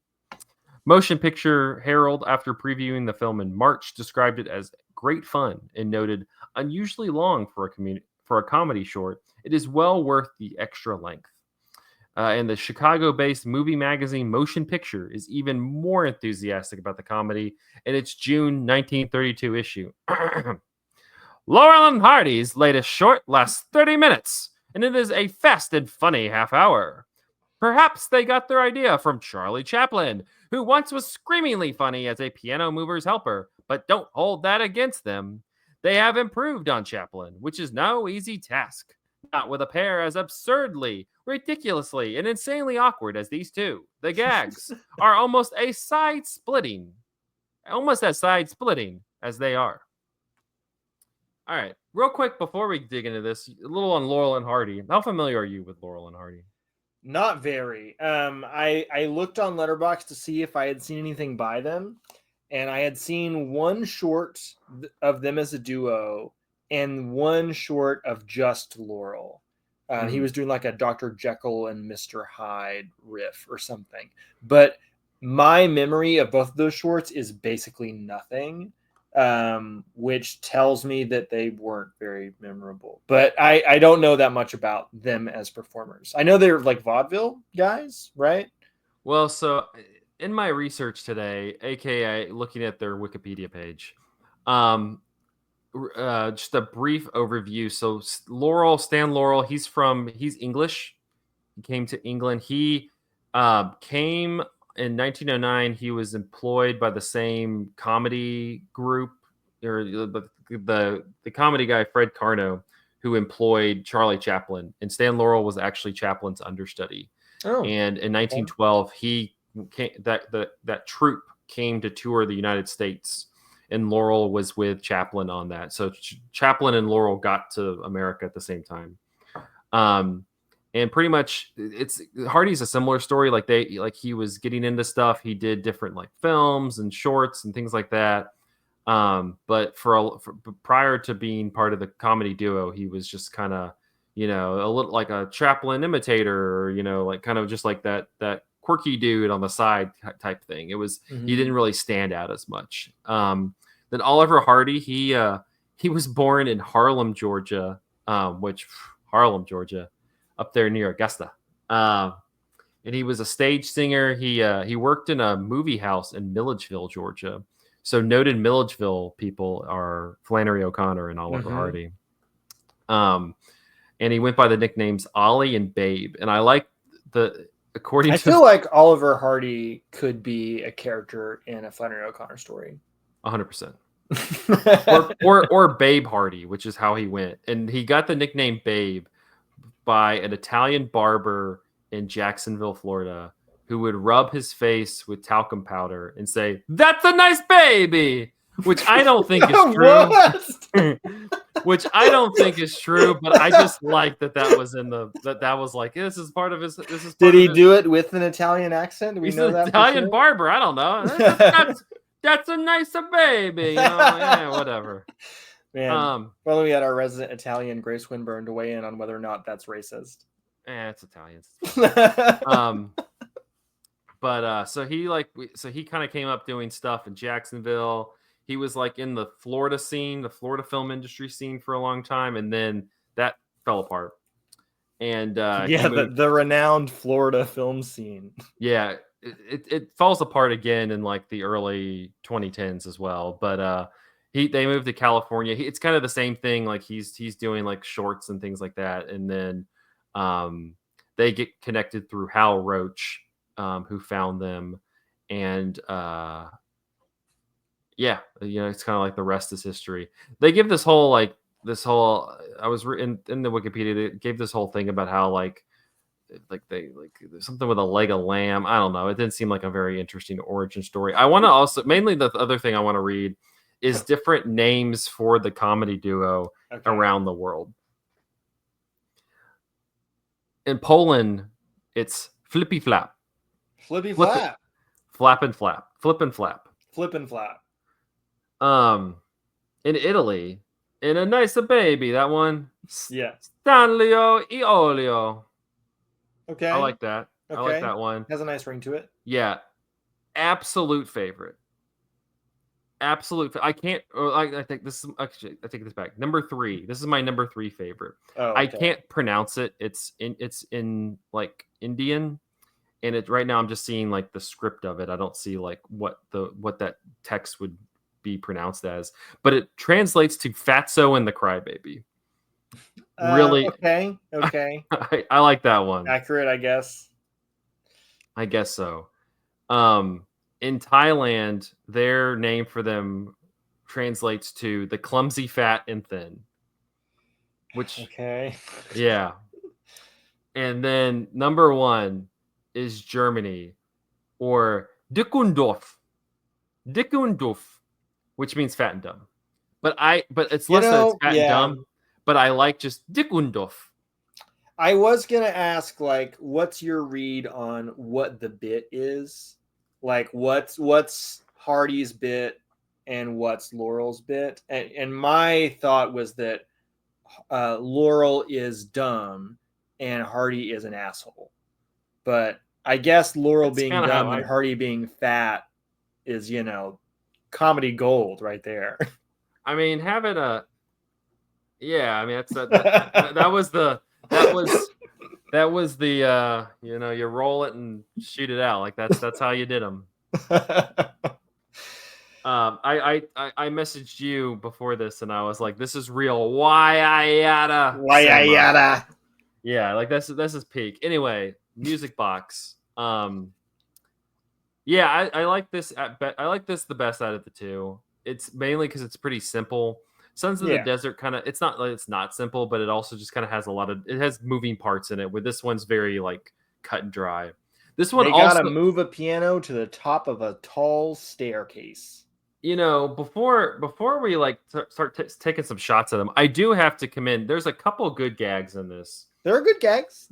Motion Picture Herald, after previewing the film in March, described it as great fun and noted, unusually long for a comedy short, it is well worth the extra length. And the Chicago-based movie magazine Motion Picture is even more enthusiastic about the comedy in its June 1932 issue. Laurel and Hardy's latest short lasts 30 minutes, and it is a fast and funny half hour. Perhaps they got their idea from Charlie Chaplin, who once was screamingly funny as a piano mover's helper, but don't hold that against them. They have improved on Chaplin, which is no easy task. Not with a pair as absurdly, ridiculously, and insanely awkward as these two. The gags are almost as side splitting as they are. All right, real quick before we dig into this, a little on Laurel and Hardy. How familiar are you with Laurel and Hardy? Not very. I looked on Letterboxd to see if I had seen anything by them, and I had seen one short of them as a duo and one short of just Laurel. He was doing like a Dr. Jekyll and Mr. Hyde riff or something. But my memory of both of those shorts is basically nothing, which tells me that they weren't very memorable. But I don't know that much about them as performers. I know they're like vaudeville guys, right? Well, so in my research today, aka looking at their Wikipedia page, just a brief overview. So Stan Laurel, he's English. He came to England. He came in 1909. He was employed by the same comedy group, or the comedy guy Fred Carno, who employed Charlie Chaplin, and Stan Laurel was actually Chaplin's understudy. Oh, and in 1912, he came, that troupe came to tour the United States, and Laurel was with Chaplin on that. So Chaplin and Laurel got to America at the same time. And pretty much Hardy's a similar story. Like he was getting into stuff. He did different like films and shorts and things like that. But prior to being part of the comedy duo, he was just kind of, a little like a Chaplin imitator, or, like kind of just like that quirky dude on the side type thing. It was, he didn't really stand out as much. Then Oliver Hardy, he was born in Harlem, Georgia, Harlem, Georgia, up there near Augusta. And he was a stage singer. He worked in a movie house in Milledgeville, Georgia. So noted Milledgeville people are Flannery O'Connor and Oliver Hardy. And he went by the nicknames Ollie and Babe. And I like I feel like Oliver Hardy could be a character in a Flannery O'Connor story. 100%. or Babe Hardy, which is how he went. And he got the nickname Babe by an Italian barber in Jacksonville, Florida, who would rub his face with talcum powder and say, "That's a nice baby," which I don't think is true. Which I don't think is true, but I just like that was in that was like, this is part of his. Did he do it with an Italian accent? Do we know that? Italian barber. I don't know. That's a nice baby. Yeah, whatever. Man, well, we had our resident Italian Grace Winburn to weigh in on whether or not that's racist. It's Italians. But so he kind of came up doing stuff in Jacksonville. He was like in the Florida scene, the Florida film industry scene for a long time, and then that fell apart. And the renowned Florida film scene. Yeah, it falls apart again in like the early 2010s as well. But they moved to California. It's kind of the same thing. Like he's doing like shorts and things like that, and then they get connected through Hal Roach, who found them, and it's kind of like the rest is history. They give this whole I was in the Wikipedia. They gave this whole thing about how like something with a leg of lamb. I don't know. It didn't seem like a very interesting origin story. I want to also mainly the other thing I want to read is different names for the comedy duo around the world. In Poland, it's Flippy Flap. Flippy Flap. Flap and Flap. Flip and Flap. Flip and Flap. In Italy, in A Nice Baby, that one. Yeah. Stanlio e Olio. Okay. I like that. Okay. I like that one. Has a nice ring to it. Yeah. Absolute favorite. I can't. I think this is actually. I take this back. Number 3. This is my number 3 favorite. Oh, okay. I can't pronounce it. It's in like Indian, and right now I'm just seeing like the script of it. I don't see like what that text would be pronounced as, but it translates to Fatso and the Crybaby. Really? Okay. I like that one. Accurate, I guess. I guess so. In Thailand, their name for them translates to the clumsy, fat, and thin. Which, okay. Yeah. And then number 1 is Germany, or Dickundorf, which means fat and dumb. But it's less that it's fat and dumb, but I like just Dickundorf. I was gonna ask, like, what's your read on what the bit is? Like, what's Hardy's bit and what's Laurel's bit? And my thought was that Laurel is dumb and Hardy is an asshole. But I guess Laurel being dumb and Hardy being fat is, comedy gold right there. I mean, have it yeah, I mean that was the you roll it and shoot it out. Like that's how you did them. I messaged you before this and I was like, this is real. Why yada. Yeah, like this is peak. Anyway, music box. Yeah, I like this. I like this the best out of the two. It's mainly because it's pretty simple. Sons of the Desert kind of it's not simple, but it also just kind of has it has moving parts in it. Where this one's very like cut and dry. This one they gotta move a piano to the top of a tall staircase. Before we like start taking some shots at them, I do have to commend. There's a couple good gags in this. There are good gags.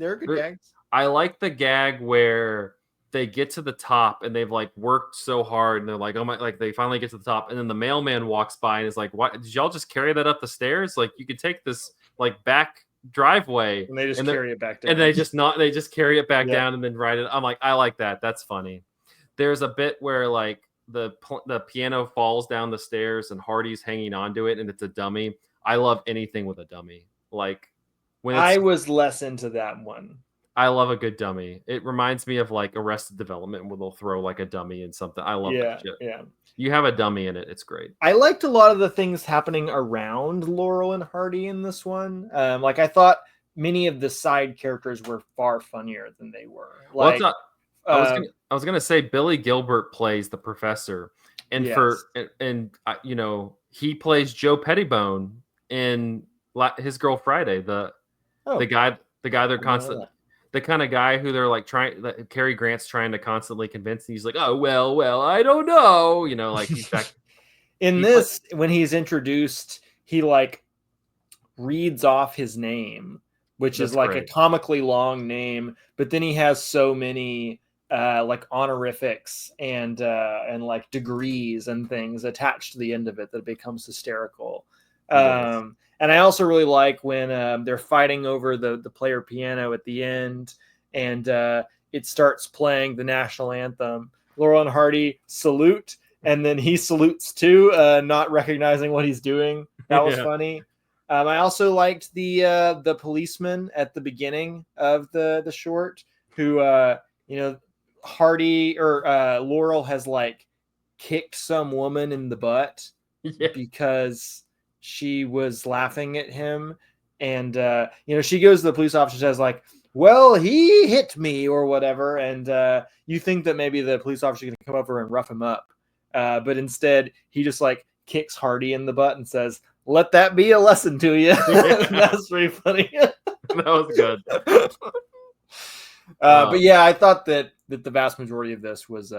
I like the gag where they get to the top and they've like worked so hard and they're like, oh my, like they finally get to the top and then the mailman walks by and is like, what, did y'all just carry that up the stairs? Like you could take this like back driveway and they just carry it back down and they just carry it back down and then ride it. I'm like, I like that. That's funny. There's a bit where like the piano falls down the stairs and Hardy's hanging onto it and it's a dummy. I love anything with a dummy. Like I was less into that one. I love a good dummy. It reminds me of like Arrested Development where they'll throw like a dummy in something. I love that shit. Yeah. You have a dummy in it. It's great. I liked a lot of the things happening around Laurel and Hardy in this one. Like I thought many of the side characters were far funnier than they were. Like, I was gonna say Billy Gilbert plays the professor, and he plays Joe Pettibone in His Girl Friday. The guy they're constantly. The kind of guy who they're like Cary Grant's trying to constantly convince. And he's like, oh, well, I don't know. Like he's back. When he's introduced, he like reads off his name, which is like a comically long name. But then he has so many like honorifics and like degrees and things attached to the end of it that it becomes hysterical. And I also really like when they're fighting over the player piano at the end and it starts playing the national anthem. Laurel and Hardy salute, and then he salutes too, not recognizing what he's doing. That was funny. I also liked the policeman at the beginning of the short who, Hardy or Laurel has like kicked some woman in the butt because she was laughing at him, and she goes to the police officer and says like, well, he hit me or whatever, and you think that maybe the police officer is going to come over and rough him up, but instead he just like kicks Hardy in the butt and says, let that be a lesson to you. That's pretty funny. That was good. But yeah, I thought that the vast majority of this was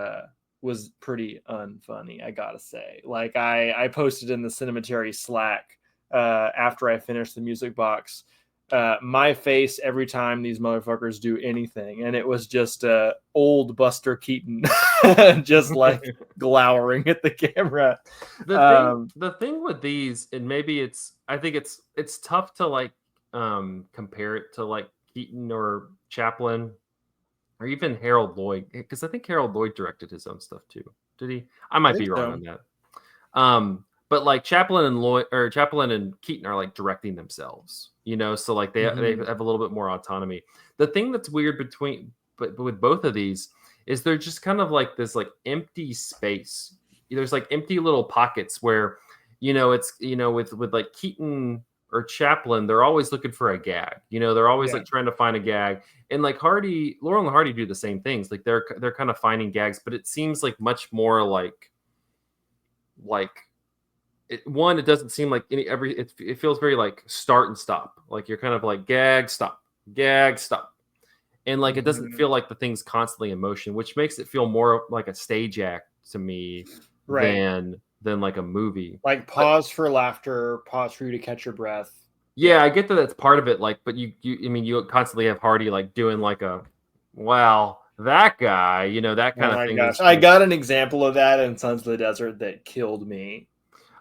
pretty unfunny, I gotta say. Like I posted in the Cinematary Slack after I finished the music box, my face every time these motherfuckers do anything, and it was just old Buster Keaton just like glowering at the camera. The thing with these, and maybe I think it's tough to like compare it to like Keaton or Chaplin or even Harold Lloyd, because I think Harold Lloyd directed his own stuff too. Did he? I might be wrong on that. But like Chaplin and Keaton are like directing themselves, so like they have a little bit more autonomy. The thing that's weird with both of these is they're just kind of like this like empty space there's like empty little pockets where, it's, with like Keaton or Chaplin, they're always looking for a gag. They're always Yeah. like trying to find a gag. And like Laurel and Hardy do the same things. Like they're kind of finding gags, but it seems like much more like it doesn't seem like it feels very like start and stop. Like you're kind of like gag, stop, gag, stop. And like it doesn't feel like the thing's constantly in motion, which makes it feel more like a stage act to me Right. than like a movie. Like pause for laughter, pause for you to catch your breath. Yeah, I get that that's part of it. Like, but I mean, you constantly have Hardy like doing like well, that guy, that Oh kind of my thing gosh. is I got an example of that in Sons of the Desert that killed me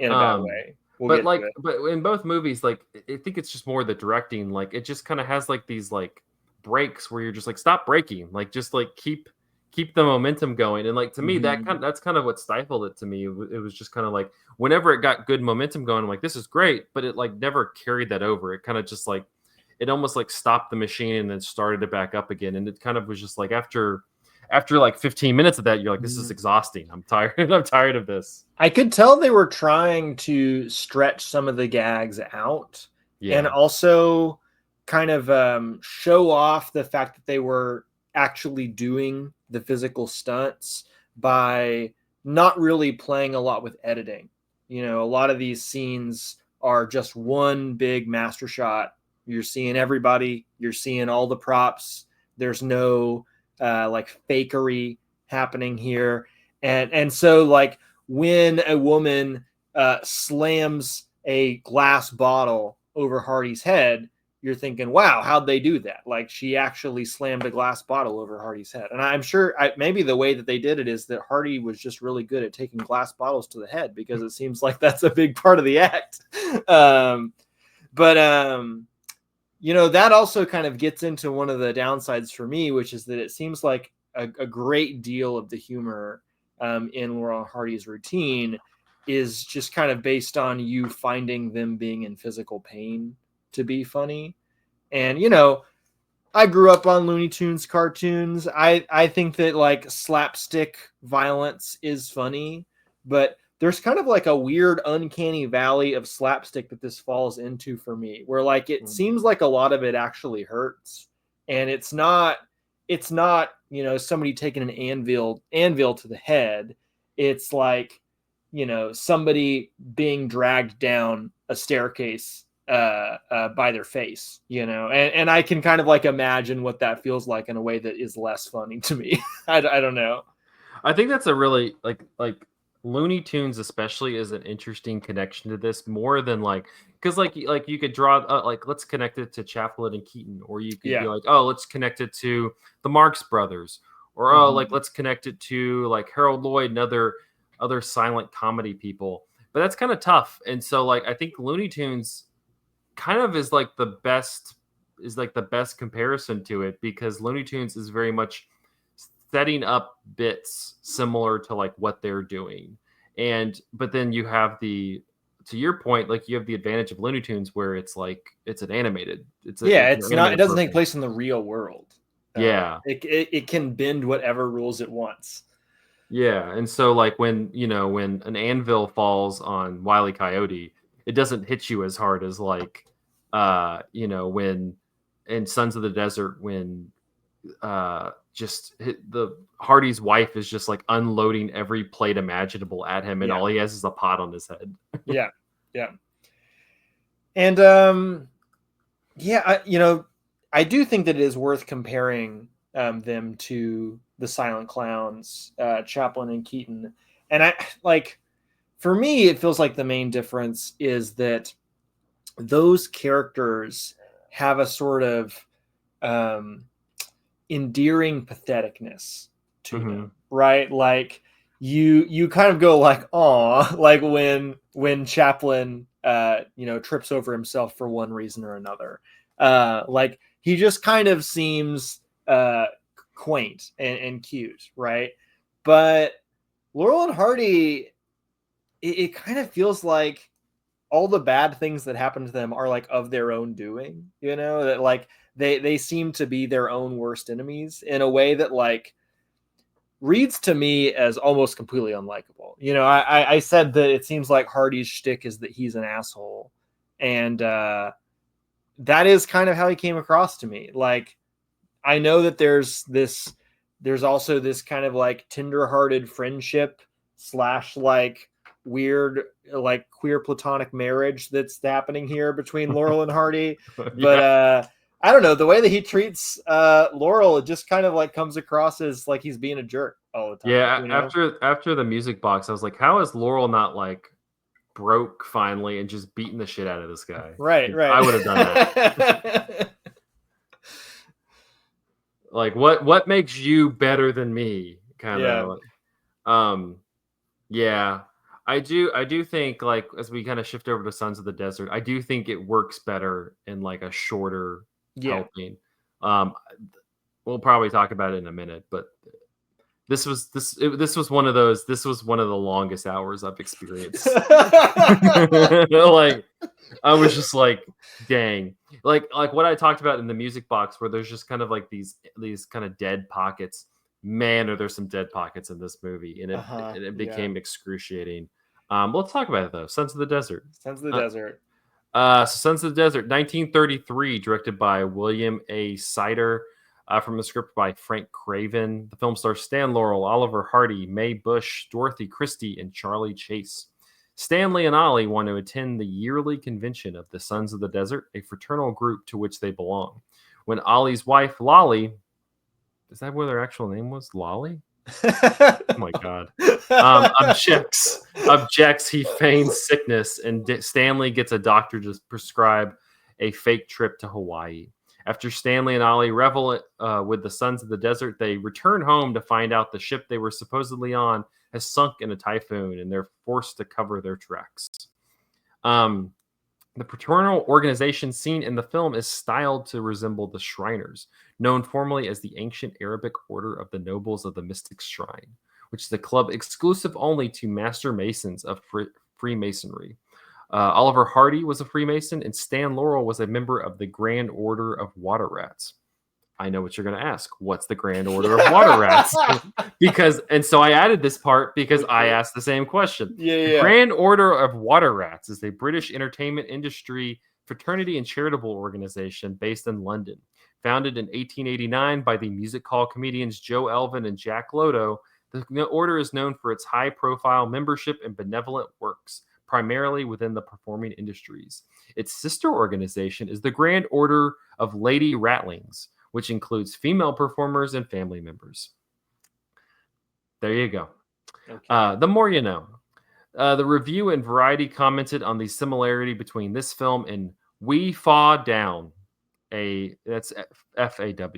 in a bad um, way. We'll get to it. but in both movies, like I think it's just more the directing. Like it just kind of has like these like breaks where you're just like stop breaking, like just like keep the momentum going. And like to me, that's kind of what stifled it to me. It was just kind of like whenever it got good momentum going, I'm like this is great, but it like never carried that over. It kind of just like it almost like stopped the machine and then started it back up again. And it kind of was just like after like 15 minutes of that, you're like, this is exhausting. I'm tired. I'm tired of this. I could tell they were trying to stretch some of the gags out and also kind of show off the fact that they were actually doing the physical stunts by not really playing a lot with editing. A lot of these scenes are just one big master shot. You're seeing everybody, you're seeing all the props. There's no like fakery happening here. And so like when a woman slams a glass bottle over Hardy's head, you're thinking, wow, how'd they do that? Like she actually slammed a glass bottle over Hardy's head. And I'm sure maybe the way that they did it is that Hardy was just really good at taking glass bottles to the head because it seems like that's a big part of the act. But that also kind of gets into one of the downsides for me, which is that it seems like a great deal of the humor in Laurel and Hardy's routine is just kind of based on you finding them being in physical pain to be funny. And, I grew up on Looney Tunes cartoons. I think that like slapstick violence is funny, but there's kind of like a weird uncanny valley of slapstick that this falls into for me, where like it seems like a lot of it actually hurts. And it's not somebody taking an anvil to the head. It's like, somebody being dragged down a staircase by their face, and I can kind of like imagine what that feels like in a way that is less funny to me. I don't know. I think that's a really like Looney Tunes especially is an interesting connection to this more than like because like you could draw like let's connect it to Chaplin and Keaton, or you could be like, oh, let's connect it to the Marx Brothers, or oh, like let's connect it to like Harold Lloyd and other silent comedy people. But that's kind of tough. And so like I think Looney Tunes kind of is like the best comparison to it, because Looney Tunes is very much setting up bits similar to like what they're doing. But then you have to your point, like you have the advantage of Looney Tunes where it's like it's an animated. It's an it doesn't take program. place in the real world. Yeah. It can bend whatever rules it wants. Yeah. And so like when an anvil falls on Wile E. Coyote, it doesn't hit you as hard as like when in Sons of the Desert when just the Hardy's wife is just like unloading every plate imaginable at him, and all he has is a pot on his head. Yeah. And I do think that it is worth comparing them to the Silent Clowns, Chaplin and Keaton. And I like, for me, it feels like the main difference is that those characters have a sort of endearing patheticness to them, right? Like you kind of go like, "Aw," like when Chaplin trips over himself for one reason or another. Like he just kind of seems quaint and cute, right? But Laurel and Hardy, it kind of feels like all the bad things that happen to them are like of their own doing, that like they seem to be their own worst enemies in a way that like reads to me as almost completely unlikable. You know, I said that it seems like Hardy's shtick is that he's an asshole, and that is kind of how he came across to me. Like, I know that there's also this kind of like tender-hearted friendship / like weird like queer platonic marriage that's happening here between Laurel and Hardy, but I don't know, the way that he treats Laurel, it just kind of like comes across as like he's being a jerk all the time. Yeah, You know? after the music box, I was like, how is Laurel not like broke finally and just beating the shit out of this guy? Right. I would have done that. Like, what makes you better than me? Kind of. Yeah. I do think, like, as we kind of shift over to Sons of the Desert, I do think it works better in like a shorter helping. We'll probably talk about it in a minute, but this was one of those. This was one of the longest hours I've experienced. Like, I was just like, dang. Like what I talked about in the music box, where there's just kind of like these kind of dead pockets. Man, are there some dead pockets in this movie, and it became excruciating. Let's talk about it though. Sons of the Desert. Sons of the Desert. So Sons of the Desert, 1933, directed by William A. Sider. From a script by Frank Craven. The film stars Stan Laurel, Oliver Hardy, Mae Bush, Dorothy Christie, and Charlie Chase. Stanley and Ollie want to attend the yearly convention of the Sons of the Desert, a fraternal group to which they belong. When Ollie's wife, Lolly, is that what their actual name was? Lolly? Oh my God. Objects, he feigns sickness, and Stanley gets a doctor to prescribe a fake trip to Hawaii. After Stanley and Ollie revel with the Sons of the Desert, they return home to find out the ship they were supposedly on has sunk in a typhoon, and they're forced to cover their tracks. The fraternal organization seen in the film is styled to resemble the Shriners, known formerly as the Ancient Arabic Order of the Nobles of the Mystic Shrine, which is a club exclusive only to Master Masons of Freemasonry. Oliver Hardy was a Freemason, and Stan Laurel was a member of the Grand Order of Water Rats. I know what you're going to ask. What's the Grand Order of Water Rats? So I added this part because I asked the same question. The Grand Order of Water Rats is a British entertainment industry fraternity and charitable organization based in London. Founded in 1889 by the music hall comedians Joe Elvin and Jack Lodo, the order is known for its high-profile membership and benevolent works, primarily within the performing industries. Its sister organization is the Grand Order of Lady Ratlings, which includes female performers and family members. There you go. Okay. The more you know. The review and Variety commented on the similarity between this film and We Faw Down. That's FAW.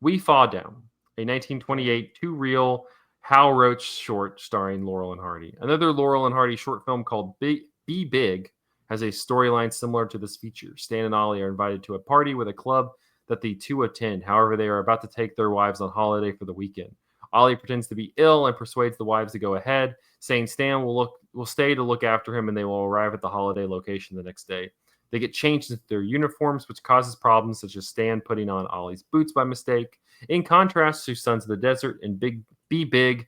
We Faw Down, a 1928 two-reel Hal Roach short starring Laurel and Hardy. Another Laurel and Hardy short film called Be Big has a storyline similar to this feature. Stan and Ollie are invited to a party with a club that the two attend. However, they are about to take their wives on holiday for the weekend. Ollie pretends to be ill and persuades the wives to go ahead, saying Stan will stay to look after him, and they will arrive at the holiday location the next day. They get changed into their uniforms, which causes problems such as Stan putting on Ollie's boots by mistake. In contrast to Sons of the Desert and Be Big,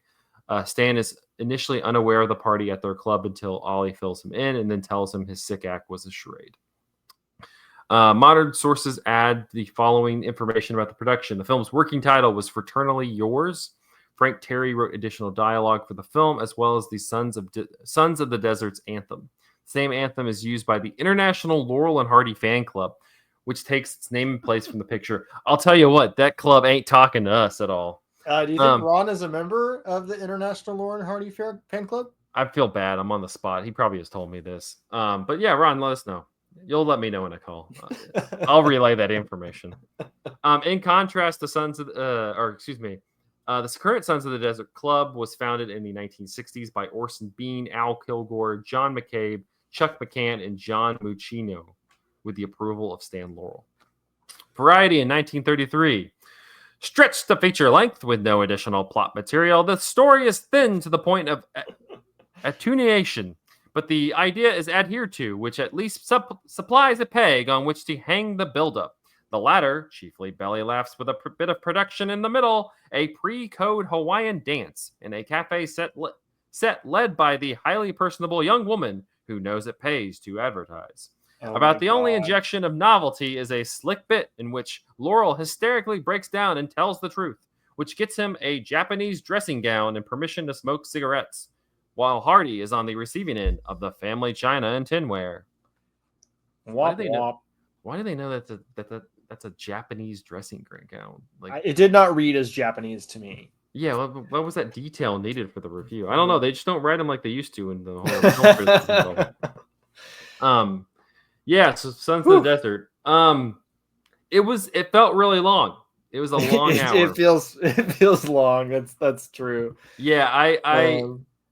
Stan is initially unaware of the party at their club until Ollie fills him in and then tells him his sick act was a charade. Modern sources add the following information about the production. The film's working title was Fraternally Yours. Frank Terry wrote additional dialogue for the film, as well as the Sons of the Desert's anthem. The same anthem is used by the International Laurel and Hardy Fan Club, which takes its name and place from the picture. I'll tell you what, that club ain't talking to us at all. Do you think Ron is a member of the International Laurel and Hardy Fan Club? I feel bad. I'm on the spot. He probably has told me this. But yeah, Ron, let us know. You'll let me know when I call. I'll relay that information. In contrast, the current Sons of the Desert Club was founded in the 1960s by Orson Bean, Al Kilgore, John McCabe, Chuck McCann, and John Muccino, with the approval of Stan Laurel. Variety in 1933. Stretched to feature length with no additional plot material, the story is thin to the point of attenuation, but the idea is adhered to, which at least supplies a peg on which to hang the buildup. The latter chiefly belly laughs with a bit of production in the middle, a pre-code Hawaiian dance in a cafe set led by the highly personable young woman who knows it pays to advertise. Oh About the only God. injection of novelty is a slick bit in which Laurel hysterically breaks down and tells the truth, which gets him a Japanese dressing gown and permission to smoke cigarettes, while Hardy is on the receiving end of the family china and tinware. Why do they know? Why do they know that's a Japanese dressing gown? Like, it did not read as Japanese to me. Yeah, what was that detail needed for the review? I don't know. They just don't write them like they used to in the whole. Yeah. So Sons of the Desert. It felt really long. It was a long hour. It feels long. That's true. Yeah,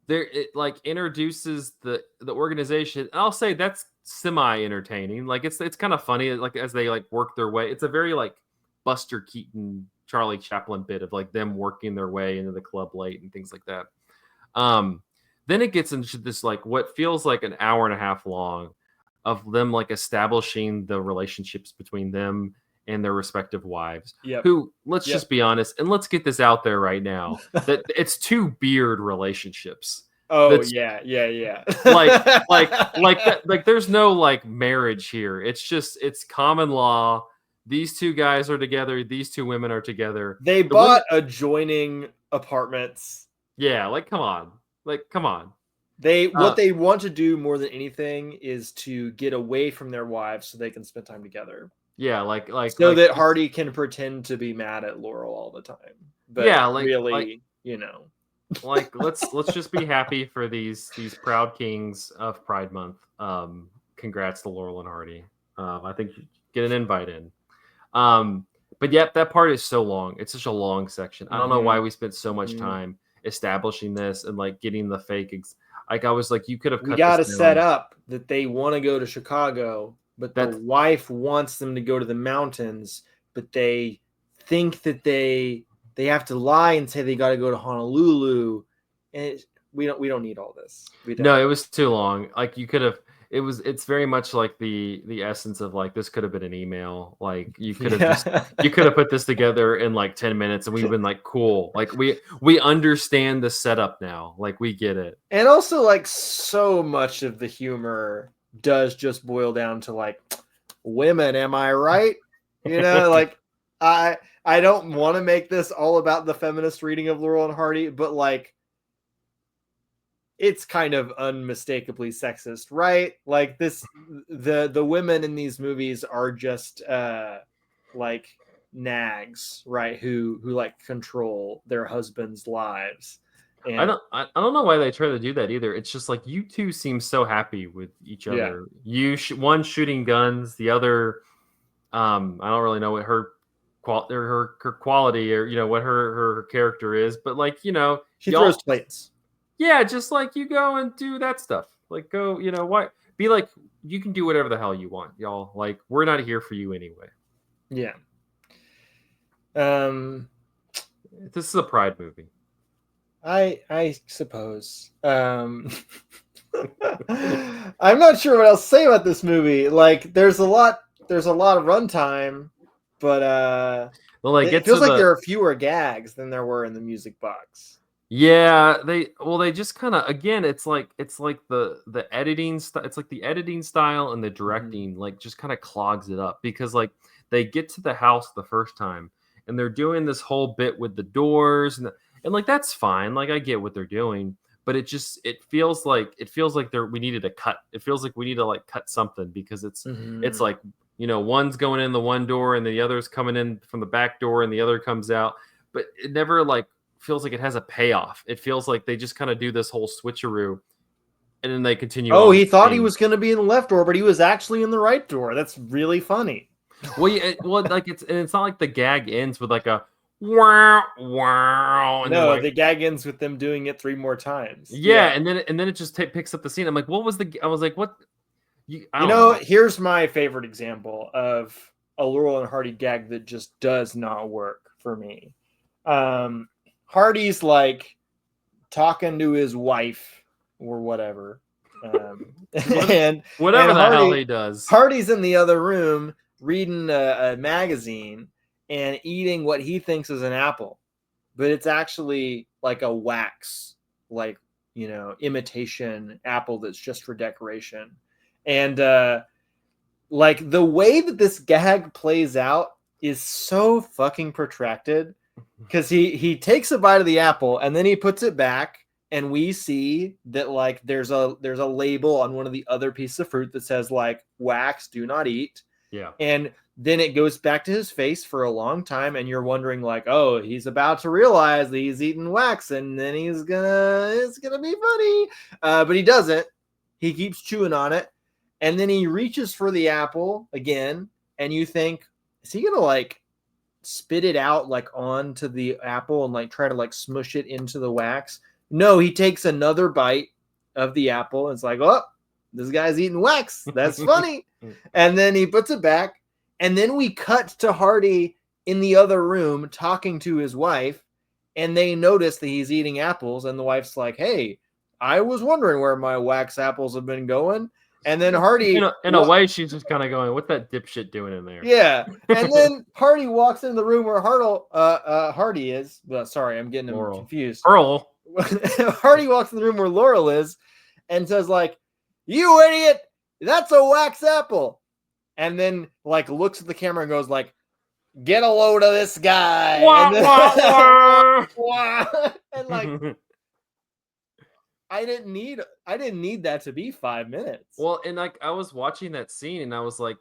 it like introduces the organization. I'll say that's semi entertaining. Like it's kind of funny. Like as they like work their way. It's a very like Buster Keaton, Charlie Chaplin bit of like them working their way into the club late and things like that. Then it gets into this like what feels like an hour and a half long of them like establishing the relationships between them and their respective wives. Yep. Who, let's just be honest, and let's get this out there right now, that it's two beard relationships. Oh yeah. like there's no like marriage here. It's common law. These two guys are together. These two women are together. They bought adjoining apartments. Yeah, like come on. What they want to do more than anything is to get away from their wives so they can spend time together. Yeah, that Hardy can pretend to be mad at Laurel all the time. But yeah, really, let's just be happy for these proud kings of Pride Month. Congrats to Laurel and Hardy. I think you get an invite in. But yep, that part is so long. It's such a long section. I don't know why we spent so much time establishing this and like getting the fake. Like I was like, you could have. We got to set up that they want to go to Chicago, but the wife wants them to go to the mountains, but they think that they have to lie and say they got to go to Honolulu, and we don't need all this. No, it was too long. Like you could have. It's very much like the essence of like this could have been an email. Like you could have you could have put this together in like 10 minutes and we've been like cool. Like we understand the setup now. Like we get it. And also like so much of the humor does just boil down to like women, am I right? Like I don't want to make this all about the feminist reading of Laurel and Hardy, but like it's kind of unmistakably sexist, right? Like the women in these movies are just like nags, right? Who like control their husbands' lives. And I don't know why they try to do that either. It's just like you two seem so happy with each other. One shooting guns, the other I don't really know what her quality or what her character is, but like she throws plates. Yeah, just like you go and do that stuff. Like go, what? Be like you can do whatever the hell you want, y'all. Like we're not here for you anyway. Yeah. This is a Pride movie. I suppose. I'm not sure what else to say about this movie. Like there's a lot of runtime, but it feels like there are fewer gags than there were in the music box. Yeah, they just kind of again, it's like the editing it's like the editing style and the directing like just kind of clogs it up because like they get to the house the first time and they're doing this whole bit with the doors and like that's fine, like I get what they're doing, but it feels like we needed a cut. It feels like we need to like cut something because it's like one's going in the one door and the other's coming in from the back door and the other comes out, but it never like feels like it has a payoff. It feels like they just kind of do this whole switcheroo and then they continue. Oh, he thought he was going to be in the left door, but he was actually in the right door. That's really funny. Well, like it's not like the gag ends with like a wow wow. And no, the gag ends with them doing it 3 more times. Yeah, and then it just picks up the scene. I'm like, what was I was like, what? Here's my favorite example of a Laurel and Hardy gag that just does not work for me. Hardy's like talking to his wife or whatever. And whatever the hell he does. Hardy's in the other room reading a magazine and eating what he thinks is an apple, but it's actually like a wax, like, imitation apple that's just for decoration. And like the way that this gag plays out is so fucking protracted, because he takes a bite of the apple and then he puts it back, and we see that like there's a label on one of the other pieces of fruit that says like wax, do not eat. Yeah. And then it goes back to his face for a long time, and you're wondering like, oh, he's about to realize that he's eating wax, and then it's gonna be funny. But he doesn't. He keeps chewing on it, and then he reaches for the apple again, and you think, is he gonna like spit it out like onto the apple and like try to like smush it into the wax? No, he takes another bite of the apple, and it's like, oh, this guy's eating wax. That's funny. And then he puts it back. And then we cut to Hardy in the other room talking to his wife, and they notice that he's eating apples. And the wife's like, hey, I was wondering where my wax apples have been going. And then Hardy, in a way, she's just kind of going, "What's that dipshit doing in there?" Yeah. And then Hardy walks in the room where Hardy is. Well, sorry, I'm getting him confused. Earl. Hardy walks in the room where Laurel is, and says like, "You idiot! That's a wax apple." And then like looks at the camera and goes like, "Get a load of this guy." Wah, and, then, wah, wah. and like, I didn't need that to be 5 minutes. Well, and like I was watching that scene and I was like,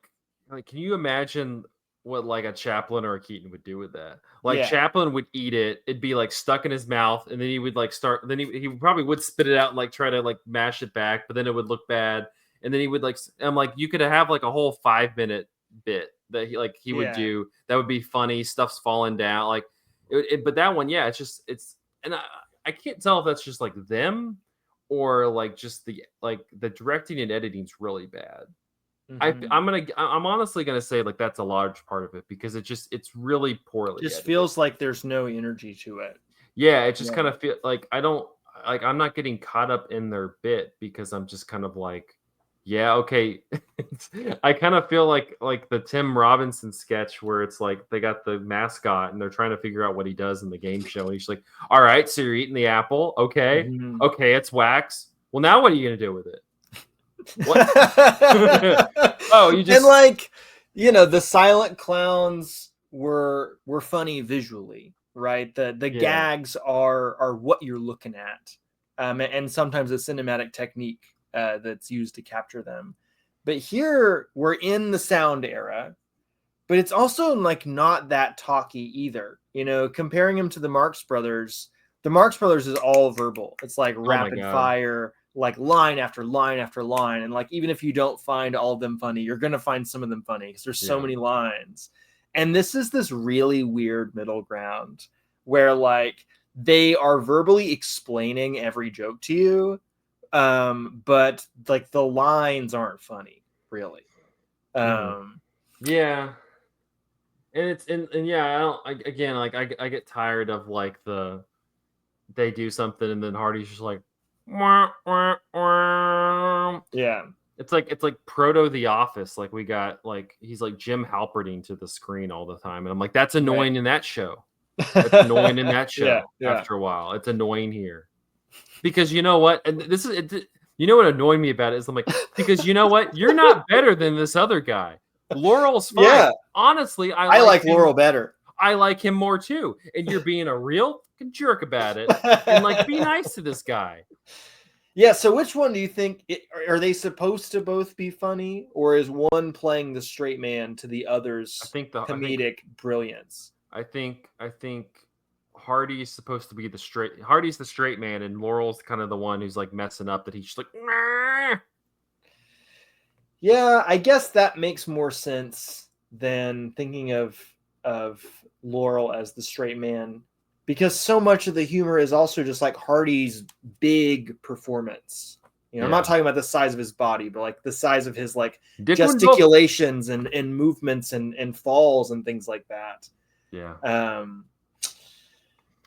can you imagine what like a Chaplin or a Keaton would do with that? Like Chaplin would eat it, it'd be like stuck in his mouth, and then he would like start, then he probably would spit it out and like try to like mash it back, but then it would look bad. And then he would like, I'm like, you could have like a whole 5-minute bit that he would do that would be funny. Stuff's falling down, like but that one, and I can't tell if that's just like them or like just the directing and editing is really bad. Mm-hmm. I'm honestly gonna say like that's a large part of it, because it's really poorly. Just edited. Feels like there's no energy to it. Yeah, it just kind of feel like I'm not getting caught up in their bit, because I'm just kind of like, yeah, okay. I kind of feel like the Tim Robinson sketch where it's like they got the mascot and they're trying to figure out what he does in the game show, and he's like, all right, so you're eating the apple, okay. Mm-hmm. Okay, it's wax. Well, now what are you gonna do with it? What? Oh, you just, and like, the silent clowns were funny visually, right? The gags are what you're looking at, and sometimes a cinematic technique that's used to capture them. But here we're in the sound era, but it's also like not that talky either. Comparing him to the Marx Brothers is all verbal. It's like rapid fire, like line after line after line. And like, even if you don't find all of them funny, you're going to find some of them funny because there's so many lines. And this is this really weird middle ground where like they are verbally explaining every joke to you, but like the lines aren't funny really. Yeah. And it's and yeah, I get tired of like they do something and then Hardy's just like, wah, wah, wah. Yeah. It's like proto The Office. Like we got like he's like Jim Halperding to the screen all the time, and I'm like, that's annoying in that show. That's annoying in that show. After a while, it's annoying here, because you know what? And this is it. You know what annoyed me about it is I'm like, because you know what? You're not better than this other guy. Laurel's fine. Yeah. Honestly, I like Laurel better. I like him more too. And you're being a real jerk about it. And like, be nice to this guy. Yeah. So which one do you think? Are they supposed to both be funny, or is one playing the straight man to the other's comedic brilliance? I think Hardy's supposed to be Hardy's the straight man, and Laurel's kind of the one who's like messing up, that he's just like, nah. Yeah, I guess that makes more sense than thinking of Laurel as the straight man, because so much of the humor is also just like Hardy's big performance. I'm not talking about the size of his body, but like the size of his like gesticulations and movements and falls and things like that. Yeah.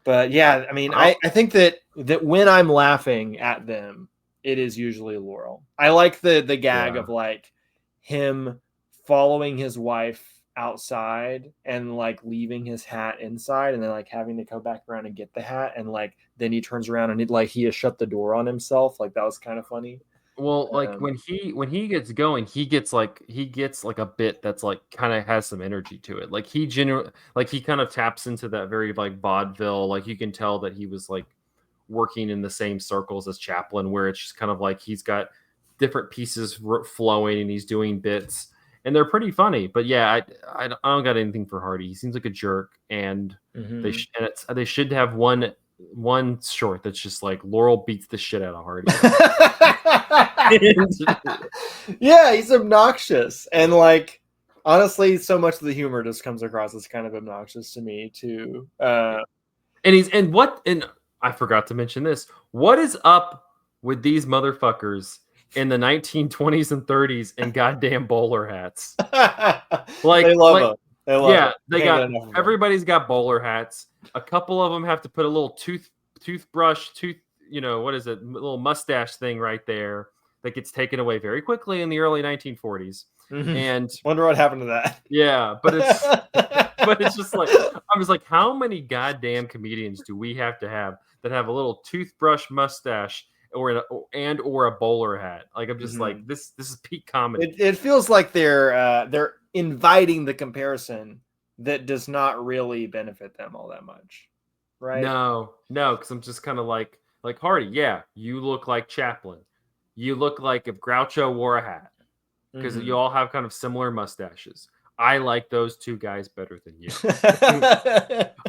But yeah, I mean, I think that when I'm laughing at them, it is usually Laurel. I like the gag of like him following his wife outside and like leaving his hat inside and then like having to go back around and get the hat, and like then he turns around and he has shut the door on himself. Like that was kind of funny. Well, like when he gets going, he gets like a bit that's like kind of has some energy to it. Like he kind of taps into that very like vaudeville. Like you can tell that he was like working in the same circles as Chaplin, where it's just kind of like he's got different pieces flowing and he's doing bits, and they're pretty funny. But yeah, I don't got anything for Hardy. He seems like a jerk, and they should have one short that's just like Laurel beats the shit out of Hardy. Yeah, he's obnoxious, and like honestly, so much of the humor just comes across as kind of obnoxious to me too. And I forgot to mention this. What is up with these motherfuckers in the 1920s and 30s in goddamn bowler hats? Like they love them. They love everybody's got bowler hats. A couple of them have to put a little toothbrush, what is it? A little mustache thing right there that gets taken away very quickly in the early 1940s. Mm-hmm. And wonder what happened to that. Yeah, but it's just like I was like, how many goddamn comedians do we have to have that have a little toothbrush mustache or a bowler hat? Like I'm just like this is peak comedy. It feels like they're inviting the comparison that does not really benefit them all that much, right? No, because I'm just kind of like Hardy. Yeah, you look like Chaplin. You look like if Groucho wore a hat, because you all have kind of similar mustaches. I like those two guys better than you.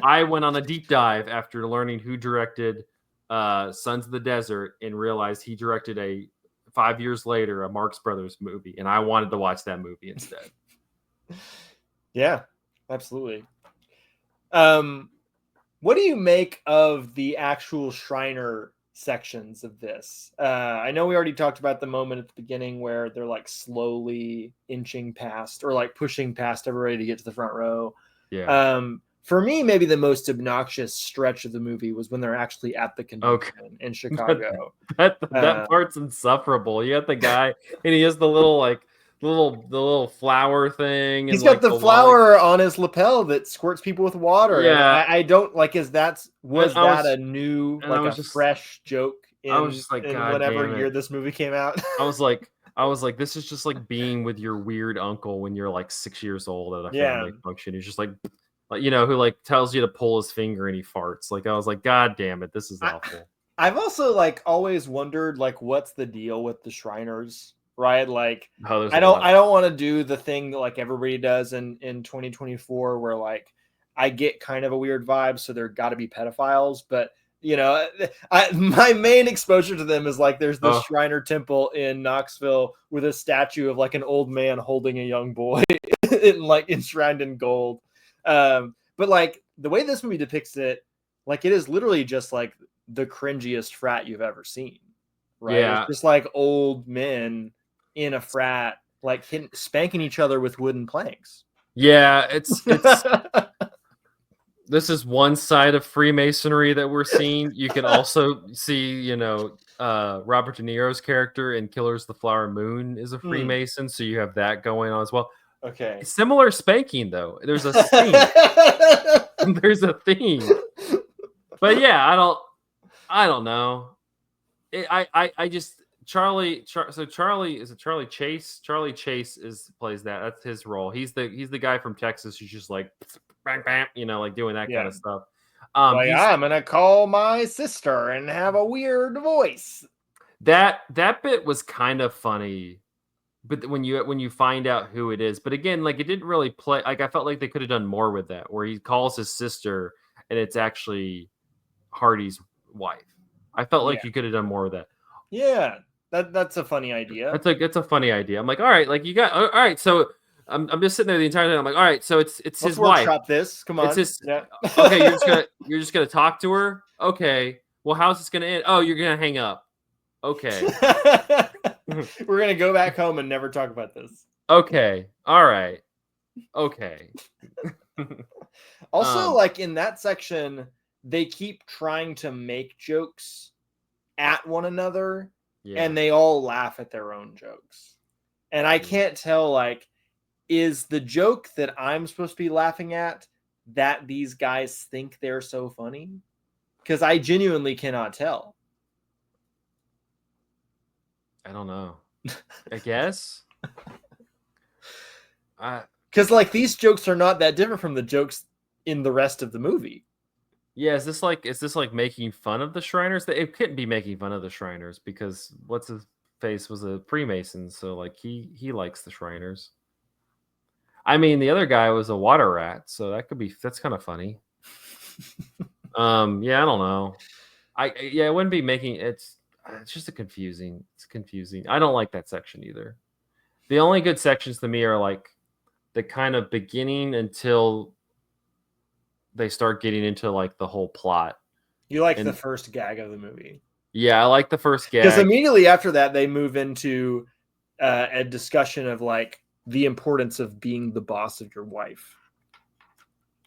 I went on a deep dive after learning who directed Sons of the Desert and realized he directed 5 years later a Marx Brothers movie, and I wanted to watch that movie instead. Yeah, absolutely. What do you make of the actual Shriner sections of this? I know we already talked about the moment at the beginning where they're like slowly inching past or like pushing past everybody to get to the front row. Yeah. For me, maybe the most obnoxious stretch of the movie was when they're actually at the convention in Chicago. That part's insufferable. You got the guy and he has the little the little flower thing. He's got the flower on his lapel that squirts people with water. Yeah, I don't like. Was that a new fresh joke? I was just like, God whatever damn it. year this movie came out. I was like, this is just like being with your weird uncle when you're like 6 years old at a family function. He's just like who like tells you to pull his finger and he farts. Like I was like, God damn it, this is awful. I've also like always wondered like what's the deal with the Shriners, right? Like I don't want to do the thing that like everybody does in 2024 where like I get kind of a weird vibe, so there got to be pedophiles, but my main exposure to them is like there's this Shriner temple in Knoxville with a statue of like an old man holding a young boy enshrined in gold. But like the way this movie depicts it, like it is literally just like the cringiest frat you've ever seen, right? Yeah. It's just like old men in a frat, like spanking each other with wooden planks. Yeah, it's this is one side of Freemasonry that we're seeing. You can also see, Robert De Niro's character in Killers of the Flower Moon is a Freemason, so you have that going on as well. Okay. Similar spanking though. There's a theme. There's a theme. But yeah, I don't know. I just Charlie is it Charlie Chase? Charlie Chase plays that. That's his role. He's the guy from Texas who's just like bang bang, like doing that kind of stuff. I'm gonna call my sister and have a weird voice. That bit was kind of funny. But when you find out who it is, but again, like it didn't really play. Like I felt like they could have done more with that, where he calls his sister and it's actually Hardy's wife. I felt like you could have done more with that. Yeah, that's a funny idea. It's a funny idea. I'm like, all right, like you got all right. So I'm just sitting there the entire time. I'm like, all right, so it's his wife. Workshop this. Come on. It's his. Yeah. Okay, you're just gonna talk to her. Okay. Well, how's this gonna end? Oh, you're gonna hang up. Okay. We're gonna go back home and never talk about this. Okay. All right. Okay. Also, like in that section, they keep trying to make jokes at one another, and they all laugh at their own jokes. And I can't tell, like, is the joke that I'm supposed to be laughing at that these guys think they're so funny? Because I genuinely cannot tell. I don't know. I guess. Because like these jokes are not that different from the jokes in the rest of the movie. Yeah, is this like making fun of the Shriners? It couldn't be making fun of the Shriners because what's his face was a Freemason, so like he likes the Shriners. I mean, the other guy was a water rat, so that's kind of funny. Yeah, I don't know. It wouldn't be making it's just it's confusing. I don't like that section either. The only good sections to me are like the kind of beginning until they start getting into like the whole plot. You like the first gag of the movie. Yeah, I like the first gag. Because immediately after that, they move into a discussion of like the importance of being the boss of your wife.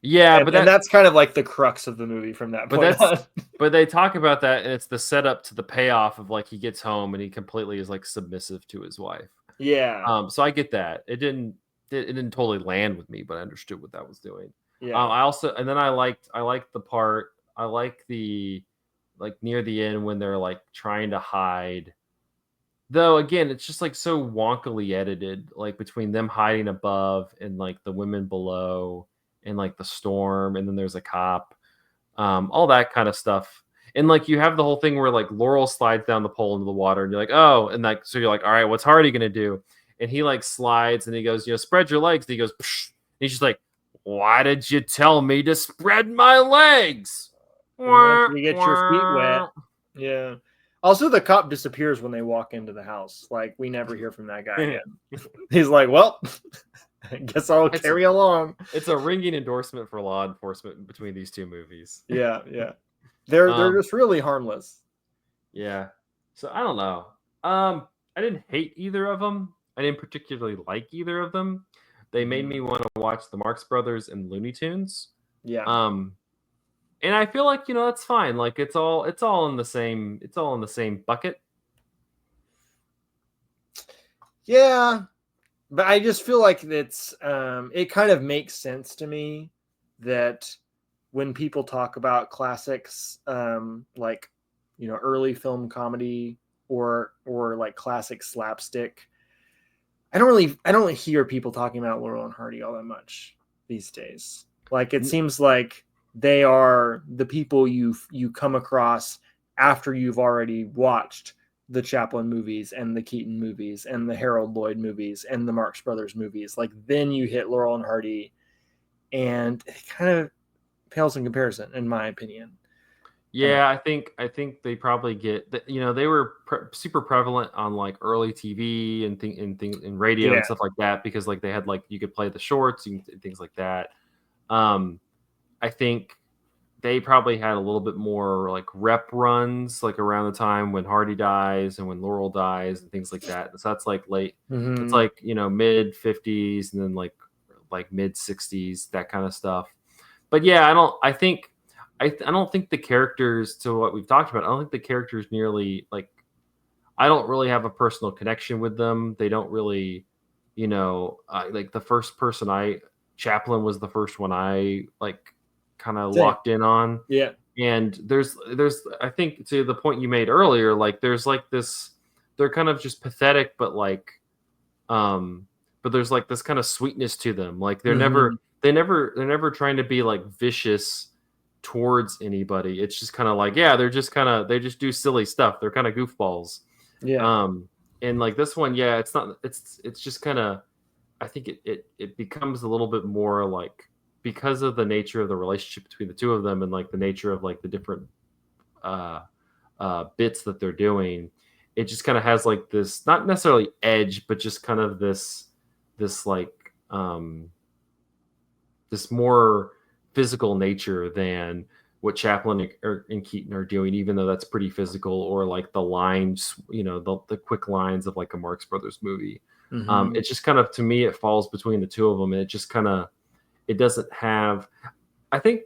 Yeah, and that's kind of like the crux of the movie from that point on. But they talk about that, and it's the setup to the payoff of like he gets home and he completely is like submissive to his wife. Yeah. So I get that. It didn't totally land with me, but I understood what that was doing. Yeah. I also, and then I liked the part. I like the like near the end when they're like trying to hide. Though again, it's just like so wonkily edited, like between them hiding above and like the women below and like the storm, and then there's a cop, all that kind of stuff. And like you have the whole thing where like Laurel slides down the pole into the water, and you're like, oh, and like so you're like, all right, what's Hardy gonna do? And he like slides and he goes, spread your legs. And he goes, psh. And he's just like, why did you tell me to spread my legs? You get your feet wet. Yeah. Also, the cop disappears when they walk into the house. Like, we never hear from that guy again. He's like, well, I guess I'll carry along. It's a ringing endorsement for law enforcement between these two movies. Yeah. They're just really harmless. Yeah. So, I don't know. I didn't hate either of them. I didn't particularly like either of them. They made me want to watch the Marx Brothers and Looney Tunes. Yeah. And I feel like that's fine. Like it's all in the same bucket. Yeah, but I just feel like it's it kind of makes sense to me that when people talk about classics, like early film comedy or like classic slapstick, I don't really hear people talking about Laurel and Hardy all that much these days. Like it seems like they are the people you come across after you've already watched the Chaplin movies and the Keaton movies and the Harold Lloyd movies and the Marx Brothers movies. Like then you hit Laurel and Hardy, and it kind of pales in comparison, in my opinion. Yeah, I think they probably get that. They were super prevalent on like early TV and radio and stuff like that because like they had like you could play the shorts and things like that. I think they probably had a little bit more like rep runs like around the time when Hardy dies and when Laurel dies and things like that. So that's like late. Mm-hmm. It's like mid 50s and then like mid 60s, that kind of stuff. But yeah, I don't think the characters, to what we've talked about, I don't think the characters nearly like. I don't really have a personal connection with them. They don't really, like the first person Chaplin was the first one I like kind of locked in on. Yeah. And there's I think to the point you made earlier, like there's like this, they're kind of just pathetic, but like but there's like this kind of sweetness to them. Like they're never trying to be like vicious towards anybody. It's just kind of like, yeah, they just do silly stuff. They're kind of goofballs. Yeah. And like this one, yeah, it's just kind of, I think it becomes a little bit more like, because of the nature of the relationship between the two of them and like the nature of like the different bits that they're doing, it just kind of has like this, not necessarily edge, but just kind of this like this more physical nature than what Chaplin and Keaton are doing, even though that's pretty physical, or like the lines, the quick lines of like a Marx Brothers movie. Mm-hmm. It's just kind of, to me, it falls between the two of them, and it just kind of, it doesn't have, I think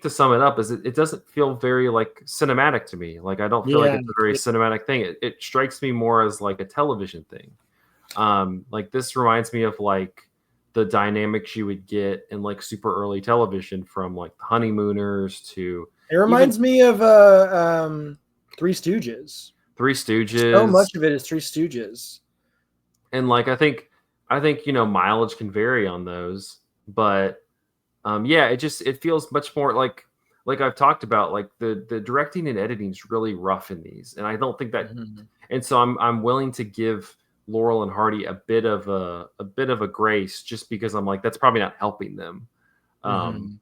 to sum it up is it doesn't feel very like cinematic to me. Like I don't feel like it's a very cinematic thing. It strikes me more as like a television thing. Like this reminds me of like the dynamics you would get in like super early television, from like the Honeymooners to it reminds me of Three Stooges. Three So Stooges. much of it is Three Stooges. And like I think mileage can vary on those, but yeah, it feels much more like I've talked about, like the directing and editing is really rough in these, and I don't think that. And so I'm willing to give Laurel and Hardy a bit of a grace, just because I'm like, that's probably not helping them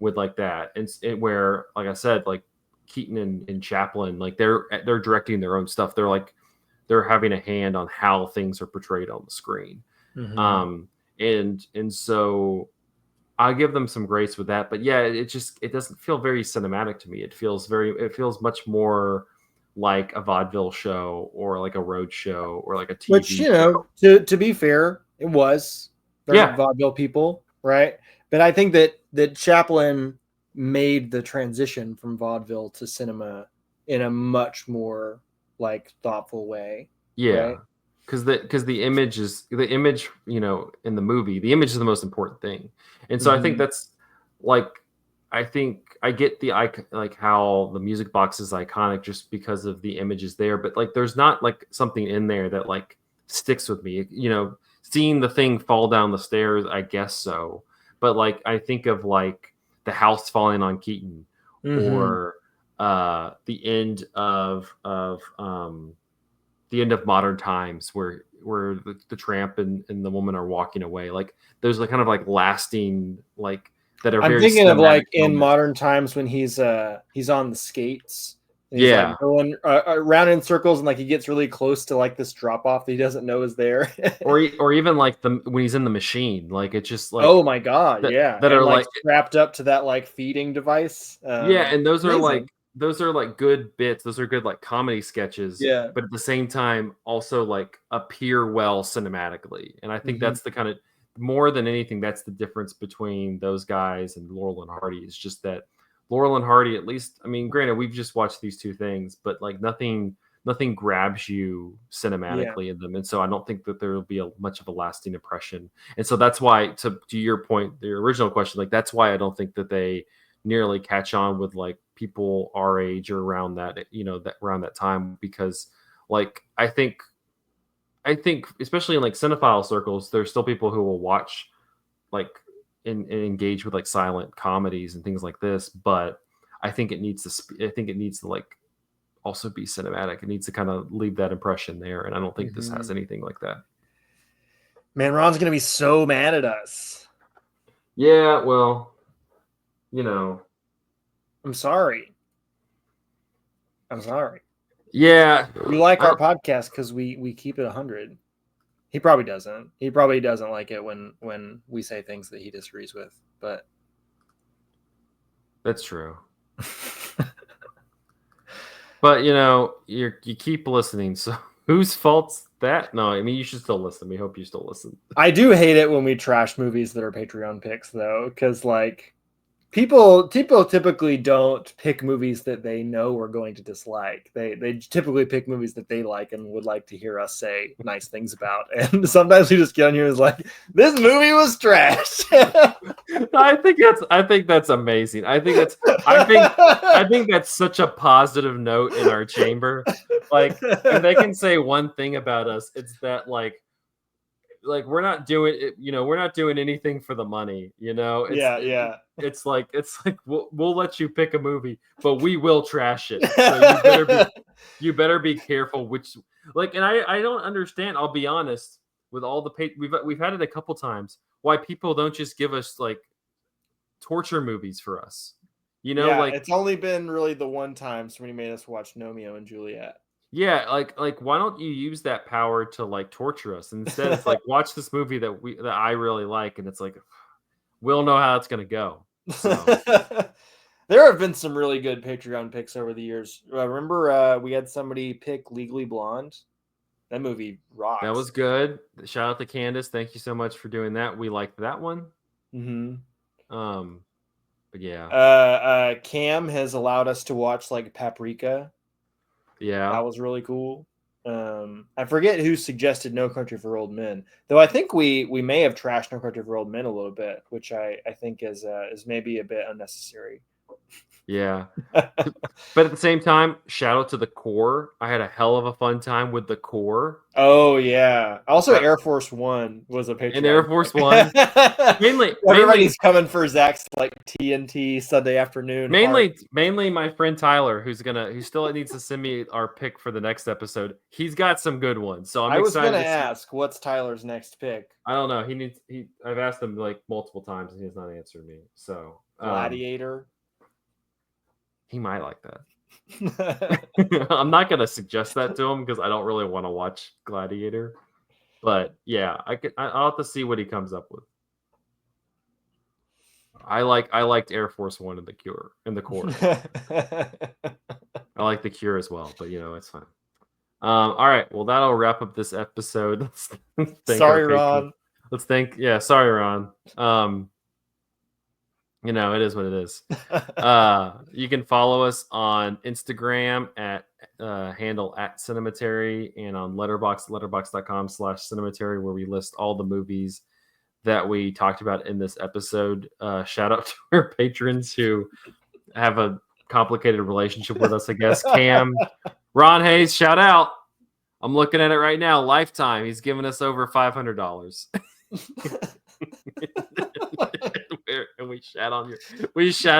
with like that. And where, like I said, like Keaton and Chaplin, like they're directing their own stuff. They're having a hand on how things are portrayed on the screen. And so I give them some grace with that. But yeah, it doesn't feel very cinematic to me. It feels much more like a vaudeville show, or like a road show, or like a TV Which, show. to be fair, it was. They're Yeah. vaudeville people, right? But I think that Chaplin made the transition from vaudeville to cinema in a much more like thoughtful way. Yeah. Right? Because the image in the movie, the image is the most important thing. And so I think that's like, I think I get like how the music box is iconic just because of the images there, but like there's not like something in there that like sticks with me. Seeing the thing fall down the stairs, I guess so. But like I think of like the house falling on Keaton, or the end of the end of Modern Times, where the tramp and the woman are walking away. Like those are kind of like lasting, like that are I'm very thinking of like in moments. Modern Times when he's on the skates. And he's Yeah. like going around in circles, and like he gets really close to like this drop off that he doesn't know is there. or even like when he's in the machine, like it's just like, Oh my god, that yeah, that and are like like, strapped up to that like feeding device. yeah, and Amazing. those are like good bits. Those are good like comedy sketches, Yeah. but at the same time also like appear well cinematically. And I think that's the kind of, more than anything, that's the difference between those guys and Laurel and Hardy, is just that Laurel and Hardy, at least, I mean, granted, we've just watched these two things, but like nothing grabs you Yeah. cinematically in them. And so I don't think that there will be much of a lasting impression. And so that's why, to your point, the original question, like that's why I don't think that they nearly catch on with like people our age or around that, that around that time, because like I think especially in like cinephile circles, there's still people who will watch like and engage with like silent comedies and things like this, but I think it needs to like also be cinematic. It needs to kind of leave that impression there, and I don't think this has anything like that. Man, Ron's gonna be so mad at us. Yeah, well, I'm sorry. Yeah, You like our podcast because we keep it 100. He probably doesn't. He probably doesn't like it when we say things that he disagrees with. But that's true. But you keep listening, so whose fault's that? No, I mean, you should still listen. We hope you still listen. I do hate it when we trash movies that are Patreon picks, though, because like people typically don't pick movies that they know we're going to dislike. They typically pick movies that they like and would like to hear us say nice things about. And sometimes we just get on here and is like, this movie was trash. I think that's amazing. I think that's such a positive note in our chamber. Like, if they can say one thing about us, it's that like we're not doing it, we're not doing anything for the money, Yeah. It's like we'll let you pick a movie, but we will trash it. So you better be careful which, like, and I don't understand, I'll be honest, with all the we've had it a couple times, why people don't just give us like torture movies for us. Like, it's only been really the one time somebody made us watch Romeo and Juliet. yeah, like why don't you use that power to like torture us? And instead, it's like, watch this movie that I really like, and it's like, we'll know how it's gonna go. So there have been some really good Patreon picks over the years. Remember, we had somebody pick Legally Blonde. That movie rocks. That was good. Shout out to Candace. Thank you so much for doing that. We liked that one. But yeah. Cam has allowed us to watch like Paprika. Yeah. That was really cool. I forget who suggested No Country for Old Men, though I think we may have trashed No Country for Old Men a little bit, which I think is maybe a bit unnecessary. Yeah. But at the same time, shout out to the Core. I had a hell of a fun time with the Core. Oh yeah. Also, Air Force One was a Patreon. And Air Force One. mainly Everybody's coming for Zach's like TNT Sunday afternoon. Mainly my friend Tyler, who still needs to send me our pick for the next episode. He's got some good ones, so I'm excited. I was gonna ask, what's Tyler's next pick? I don't know. I've asked him like multiple times, and he has not answered me. So Gladiator. He might like that. I'm not gonna suggest that to him because I don't really want to watch Gladiator. But yeah, I'll have to see what he comes up with. I liked Air Force One and the Core. I like the Cure as well, but it's fine. All right, well that'll wrap up this episode. Sorry, Ron. Sorry, Ron. It is what it is. You can follow us on Instagram at handle @Cinematary and on letterboxd.com/Cinematary, where we list all the movies that we talked about in this episode. Shout out to our patrons who have a complicated relationship with us, I guess. Cam, Ron Hayes, shout out. I'm looking at it right now. Lifetime. He's given us over $500. And we shat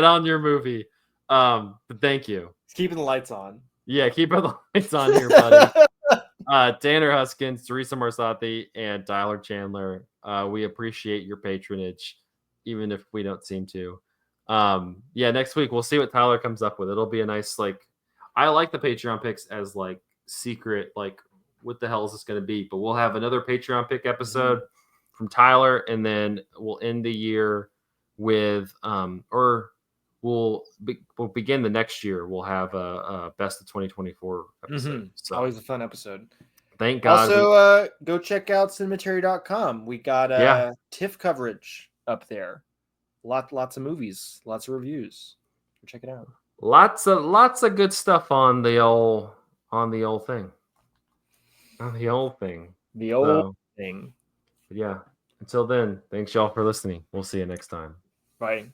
on your movie. But thank you. He's keeping the lights on. Yeah, keeping the lights on here, buddy. Tanner Huskins, Teresa Marsati, and Tyler Chandler. We appreciate your patronage, even if we don't seem to. Next week we'll see what Tyler comes up with. It'll be a nice I like the Patreon picks as secret, what the hell is this going to be? But we'll have another Patreon pick episode from Tyler, and then we'll end the year with we'll begin the next year. We'll have a best of 2024 episode. So always a fun episode. Thank God. Also, go check out cinematary.com. We got TIFF coverage up there. Lots of movies, lots of reviews. Go check it out. Lots of good stuff on the old thing. On the old thing. The old thing. Yeah. Until then, thanks y'all for listening. We'll see you next time. Bye.